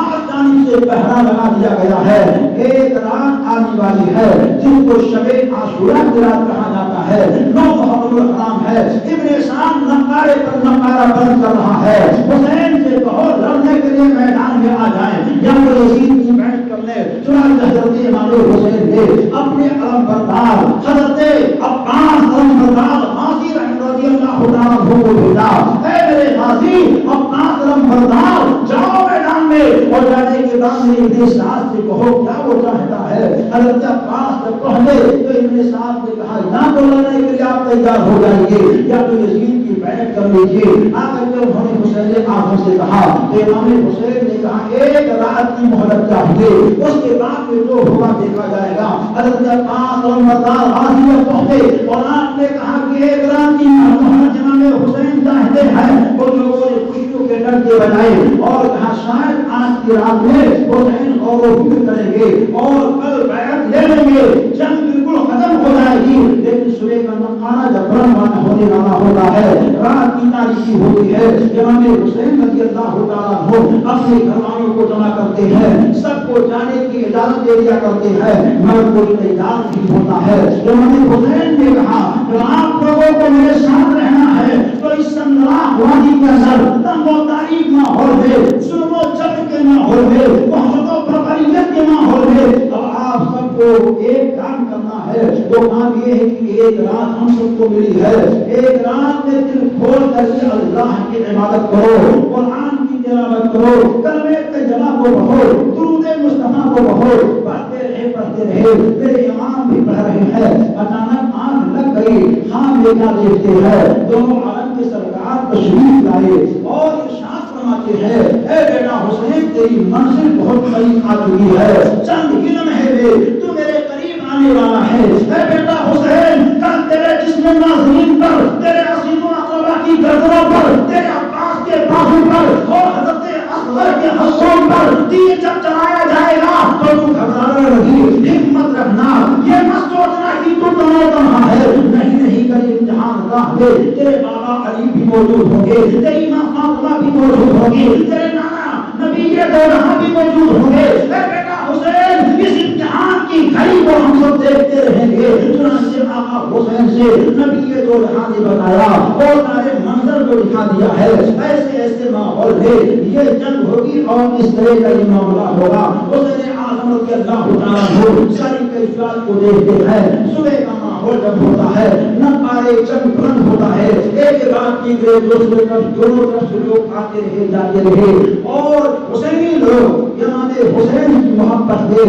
سے پہرا لگا دیا گیا ہے۔ ایک رات آنے والی ہے جن کو شب عاشورہ کی رات کہا جاتا ہے، 9 محرم الحرام ہے، ابن شام نقارے پر نقارہ بند کر رہا ہے، حسین سے کہو لڑنے کے لیے میدان میں آ جائیں یا وہ یزید کی بیعت کر لیں۔ چنانچہ حضرت امام حسین نے اپنے علم بردار حضرت عباس علم بردار غازی رضی اللہ تعالیٰ عنہ کو بھیجا، اے میرے غازی عباس علم بردار جاؤ میدان میں، اور جانے کے بعد میں ابن سعد سے کہو کیا وہ چاہتا ہے۔ حضرت عباس جب پہنچے تو ابن سعد نے کہا یا تو لڑنے کے لیے آپ تیار ہو جائیے یا تو یزید کی بیعت کر لیجیے۔ آ کر کے انہوں نے حسین اعظم سے کہا، امام حسین نے کہا ایک رات کی مہلت چاہیے، اس کے بعد میں جو ہوگا دیکھا جائے گا۔ حضرت عباس اور مردار غازی میں پہنچے اور آپ نے کہا کہ ایک رات کی مہلت امام حسین چاہتے ہیں۔ ان لوگوں نے خوشیوں کے ڈنڈے بجائے اور کہا شاید آج کی رات میں حسین غور و فکر کریں گے اور کل بیعت لے لیں گے، جنگ بالکل ختم ہو جائے گی۔ لیکن صبح کا نقارہ جب بلند ہونے والا ہوتا ہے، رات کی تاریخی ہوتی ہے، امام حسین رضی اللہ تعالیٰ عنہ اپنے گھر والوں کو جمع کرتے ہیں، سب کو جانے کی اجازت دے دیا کرتے ہیں، مگر کوئی تیار نہیں ہوتا ہے۔ امام حسین نے کہا کہ آپ لوگوں کو میرے ساتھ رہنا ہے تو اس سنگراہ وادی کے اندر تنگ و تاریک ماحول میں، ظلم و جبر کے ماحول میں، وحشت و بربریت کے ماحول میں اب آپ سب کو ایک کام کرنا ہے۔ وہ کام یہ ہے کہ ایک رات ہم سب کو ملی ہے، ایک رات میں دل کھول کر کے اللہ کی عبادت کرو، قرآن کی تلاوت کرو، کلمہ طیبہ کو پڑھو، درود مصطفیٰ کو پڑھو، پڑھتے رہے۔ میرے امام بھی پڑھ رہے ہیں، اچانک آنکھ لگ گئی، ہم یہ کیا دیکھتے ہیں، دونوں عالم کے سرکار تشریف لائے اور ارشاد فرماتے ہیں اے بیٹا حسین تیری منزل بہت قریب آ چکی ہے، چند ہی لمحے میں تو میرے قریب آنے والا ہے۔ اے بیٹا حسین کل تیرے جسم ناظرین پر، تیرے عزیز و اقربا کی گردنوں پر، تیرے عباس کے بازو پر اور حضرت اصغر کے حصوں پر تیر جب چلایا جائے گا تو تو گھبرانا نہیں، ہمت رکھنا، یہ مت سوچنا کہ تو تنہا ہے، نہیں کر امتحان راہ میں تیرے بابا علی بھی موجود ہوں گے، تیری ماں فاطمہ بھی موجود ہوں گی، تیرے نانا نبی کے دولہا بھی موجود ہوں گے۔ اے بیٹا حسین اس امتحان کی گھڑی کو ہم سب دیکھتے رہیں گے۔ چنانچہ آقا حسین سے نبی کے دولہا نے بتایا اور سارے منظر کو دکھا دیا ہے، ایسے ایسے ماحول میں یہ جنگ ہوگی اور اس طرح کا یہ معاملہ ہوگا۔ حسین اعظم رضی اللہ تعالیٰ عنہ ساری کیفیات کو دیکھتے ہیں۔ صبح کا ماحول جب ہوتا ہے، نقارے چند بلند ہوتا ہے، ایک بات کی گئے دوسرے طرف دونوں طرف سے لوگ آتے رہے جاتے رہے اور حسینی لوگ امام حسین کی محبت میں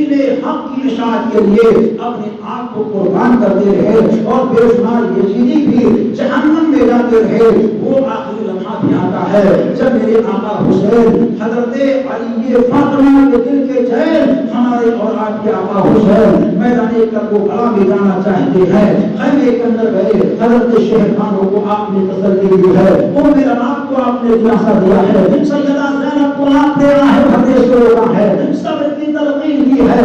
دین حق کی اشاعت کے لیے اپنے آپ کو قربان کرتے رہے اور بے شمار یزیدی بھی جہنم میں جاتے رہے۔ وہ آخری لمحہ بھی آتا ہے جب میرے آقا حسین حضرت علی فاطمہ کے دل کے چین ہمارے اور آپ کے آقا حسین میدان کربلا میں جانا چاہتے ہیں۔ خیمے کے اندر گئے، حضرت شہر خانوں کو آپ نے تسلی دی ہے، وہ میرا آپ کو آپ نے دلاسا دیا ہے، سیدہ زینب کو آپ نے راہ بھرنے سے روکا ہے، صبر کی تلقین دی ہے،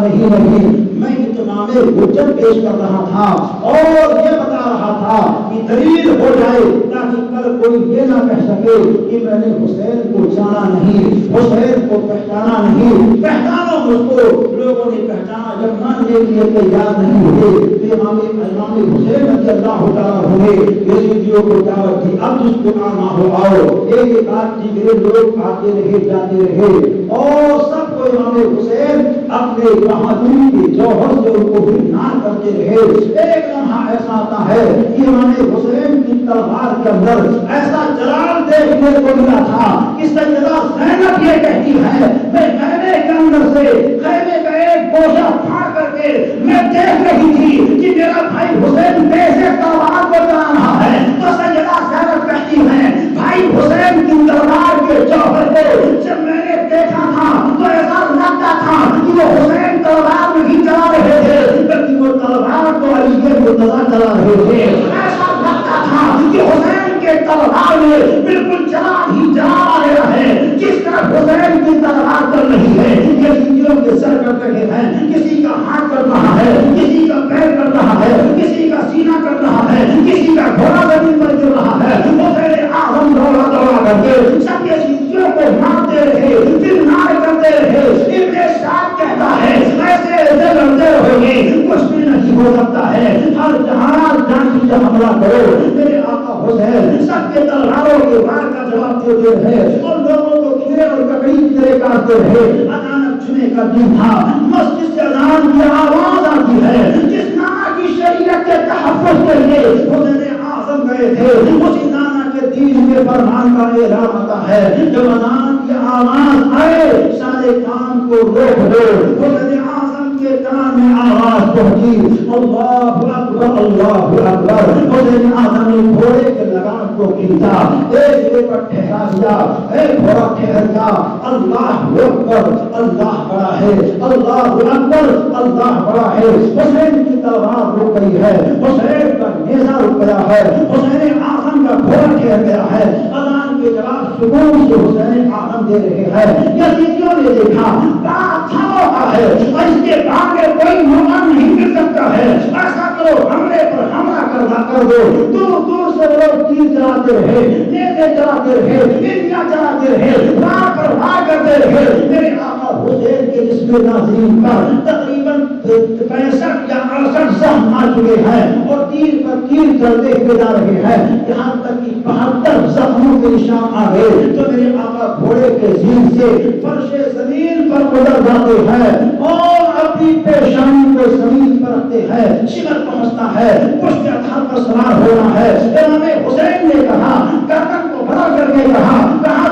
نہیں نہیں، میں اتمام حجت پیش کر رہا تھا اور یہ بتا رہا تھا کہ دلیل ہو جائے تاکہ کل کوئی یہ نہ کہہ سکے کہ میں نے حسین کو جانا نہیں، حسین کو پہچانا نہیں۔ پہچانو مجھ کو، لوگوں نے پہچانا جب ماننے کے لیے تیار نہیں ہوئے۔ امام حسین رضی اللہ تعالیٰ عنہ یزیدیوں کو دعوت دی، اب جس کو آنا ہو آؤ۔ ایک آدھ دیگرے لوگ آتے رہے جاتے رہے اور سب کو امام حسین اپنے بہادری کے جوہر سے ان کو بیان کرتے رہے۔ ایک لمحہ ایسا آتا ہے کہ امام حسین کی تلوار کے اندر ایسا جلال دیکھنے کو ملا تھا کہ سیدہ زینب یہ کہتی ہے میں خیمے کے اندر سے خیمے کا ایک گوشہ پھاڑ کر کے میں دیکھ رہی تھی کہ میرا بھائی حسین کیسے تلوار کو چلا رہا ہے، تو سیدہ زینب کہتی ہے بھائی حسین کی تلوار کے جوہر کو جب میں نے دیکھا تھا تو ایسا لگتا تھا کہ وہ حسین تلوار نہیں چلا رہے تھے بلکہ وہ تلوار کو علی کے مرتضیٰ چلا رہے تھے۔ ایسا لگتا تھا کہ حسین کے تلوار میں بالکل چلا ہی جا رہا ہے جس طرح حسین کی تلوار چل رہی ہے۔ یزیدیوں کے سر کٹ رہے ہیں، کسی کا ہاتھ کر رہا ہے، کسی کا پیر کر رہا ہے، کسی کا سینہ کر رہا ہے، کسی کا گھوڑا زمین پر گر رہا ہے۔ حسین اعظم دوڑا دوڑا کر کے سب یزیدیوں کو مارتے رہے، پھر نار کرتے رہے۔ ابن سعد کہتا ہے ایسے لڑتے رہو گے کچھ بھی نہیں ہو سکتا ہے، ہر جہاں جان سے حملہ کرو۔ میرے آقا حسین سب کے تلواروں کے وار کا جواب دیتے رہے اور لوگوں کو کھیرے اور ککڑی کی طرح کاٹتے رہے۔ اچانک جمعے کا دن تھا، مسجد سے اذان کی آواز آتی ہے جس نانا کی شریعت کے تحفظ کے لیے حسین اعظم گئے تھے، اسی نانا کے دین کے فرمان کا اعلان آتا ہے جب اذان کی آواز آئے سارے کام کو روک دو۔ حسین اعظم کے کان میں آواز پہنچی اللہ اکبر اللہ اکبر۔ حسین اعظم نے گھوڑے کے لگام کو کھینچا، ایک جگہ پر ٹھہرا دیا، ایک گھوڑا ٹھہر گیا۔ اللہ اکبر اللہ بڑا ہے، اللہ اکبر اللہ بڑا ہے۔ حسین کی تلوار رک گئی ہے، حسین کا نیزہ رک گیا ہے، حسین اعظم کا گھوڑا ٹھہر گیا ہے۔ اذان کے جواب سکون سے حسین اعظم دے رہے ہیں۔ یزیدیوں نے دیکھا بات تھما ہے، اس کے آگے کوئی موقع نہیں مل سکتا ہے، ایسا کرو حملے پر حملہ کر دو۔ دور دور سے لوگ تیر چلاتے رہے، نیزے چلاتے رہے، انڈیا چلاتے رہے، وار پر وار کرتے رہے۔ میرے آقا حسین کے جسم ناظرین پر تقریباً 65 یا 68 زخم آ چکے ہیں اور تیر پر تیر چلتے ہوئے جا رہے ہیں، یہاں تک کہ 72 زخموں کے نشان آ گئے۔ تو میرے آقا گھوڑے کے زین سے فرش زمین پر گزر جاتے ہیں اور اپنی پیشانی کو زمین پر رکھتے ہیں، شکر پہنچتا ہے، پشت اتھر پر سوار ہونا ہے۔ امام حسین نے کہا گردن کو بڑا کر کے کہا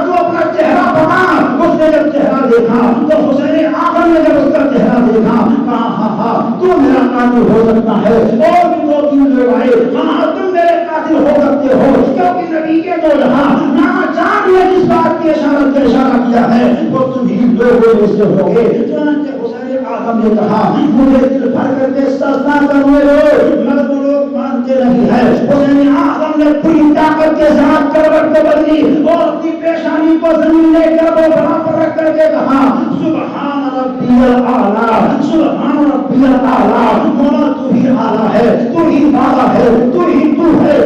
تو اپنا چہرہ بنا۔ اس نے جب چہرہ دیکھا تو حسین اعظم نے جب اس کا چہرہ دیکھا کہا ہاں تو میرا قاتل ہو سکتا ہے۔ اور بھی دو تین لوگ آئے، ہاں تم میرے قاتل ہو سکتے ہو، کیونکہ نبی کے دو جہاں نہ جان نے جس بات کی اشارہ کیا ہے وہ تم ہی لوگوں میں سے ہوگے۔ چنانچہ حسین اعظم نے کہا مجھے دل بھر کر کے سجدہ کرنے دو، مگر وہ لوگ مانتے نہیں ہے۔ حسین اعظم نے پوری طاقت کے ساتھ کروٹ کو بدلی اور اپنی پیشانی کو زمین لے کر وہ برابر رکھ کر کے کہا سبحان ربی الاعلی سبحان ربی الاعلی۔ مولا تو ہی اعلیٰ ہے، تو ہی بالا ہے، تو ہی تو ہے۔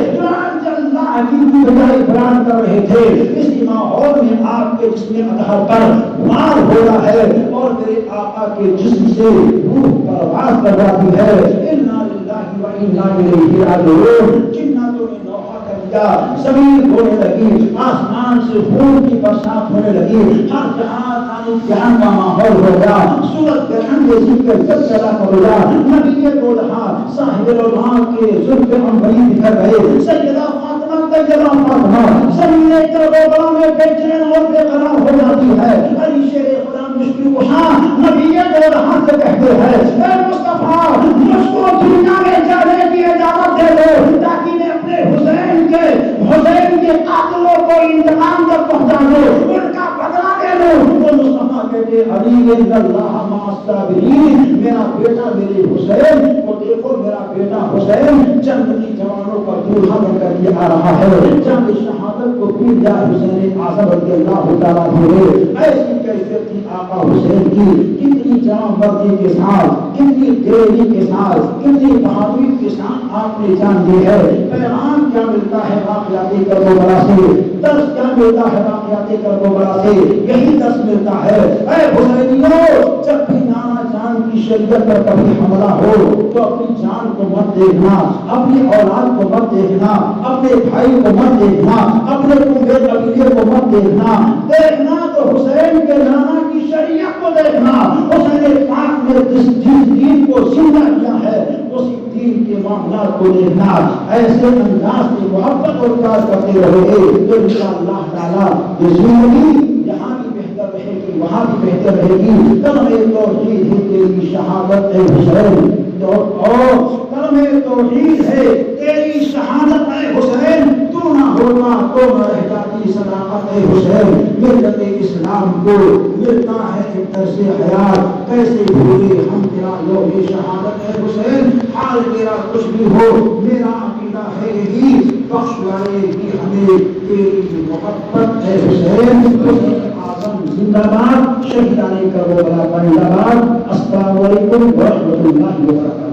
اللہ کی بجائے بیان کر رہے تھے، اسی ماحول میں آپ کے جسم اطہر پر وار ہو رہا ہے اور میرے آقا کے جسم سے روح پرواز کر رہی ہے۔ انا للہ و انا الیہ راجعون۔ جناتوں نے نوحہ کر دیا، زمین ہونے لگی، آسمان سے خون کی برسات ہونے لگی، ہر جہاں امتحان کا ماحول ہو گیا۔ سورت گرہن کے ذکر سلسلہ ہو گیا۔ نبی کے دو جہاں صاحب العلماء کے زلف عنبری بکھر گئے۔ سیدہ فاطمہ طیبہ فاطمہ زمین کربلا میں بے چین اور بے قرار ہو جاتی ہے۔ علی شیر خدا مشکل کشاں نبی کے دو جہاں سے کہتے ہیں اے مصطفیٰ مجھ کو دنیا میں جانے کی اجازت دے دو تاکہ میں اپنے حسین کے قاتلوں کو انتقام تک پہنچا دوں، ان کا بدلہ لے لوں۔ وہ مصطفیٰ کہتے علی اللہ مع الصابرین، میرا بیٹا میرے حسین کو دیکھو، میرا بیٹا حسین جنتی جوانوں کا دولہا بن کر کے آ رہا ہے، جنگ شہادت کو پیر جا حسین اعظم رضی اللہ تعالیٰ عنہ، ایسی کیفیت تھی آقا حسین کی، کتنی جان مردی کے ساتھ، کتنی دلیری کے ساتھ، کتنی بہادری کے ساتھ آپ نے جان دی ہے۔ پیغام کیا ملتا ہے واقعات کربلا سے، درس کیا ملتا ہے واقعات کربلا سے؟ یہی درس ملتا ہے، اے حسینیوں، جب بھی نانا جان کی شریعت پر کبھی حملہ ہو تو اپنی جان کو مت دیکھنا، اپنی اولاد کو مت دیکھنا، اپنے بھائی کو مت دیکھنا، اپنے کنبے قبیلے کو مت دیکھنا، دیکھنا تو حسین کے نانا کی شریعت کو دیکھنا۔ حسین پاک نے جس دین کو زندہ کیا ہے اسی دین کے معاملات کو دیکھنا، ایسے انداز سے محبت اور پیار کرتے رہے تو انشاءاللہ تعالیٰ یہ زندگی یہاں بھی بہتر رہے گی، وہاں بھی بہتر رہے گی۔ کلمہ توحید ہے تیری شہادت اے حسین، اور کلمہ توحید ہے تیری شہادت اے حسین، تو نہ ہوتا تو نہ رہ جاتی صداقت اے حسین۔ ملت اسلام کو ملتا ہے ایک طرز حیات، کیسے بھولے ہم تیرا یوم شہادت اے حسین۔ حال تیرا کچھ بھی ہو میرا عقیدہ ہے یہی، بخش لائے گی ہمیں تیری محبت اے حسین۔ حسین اعظم زندہ باد، شہیدان کربلا زندہ باد۔ السلام علیکم ورحمۃ اللہ وبرکاتہ۔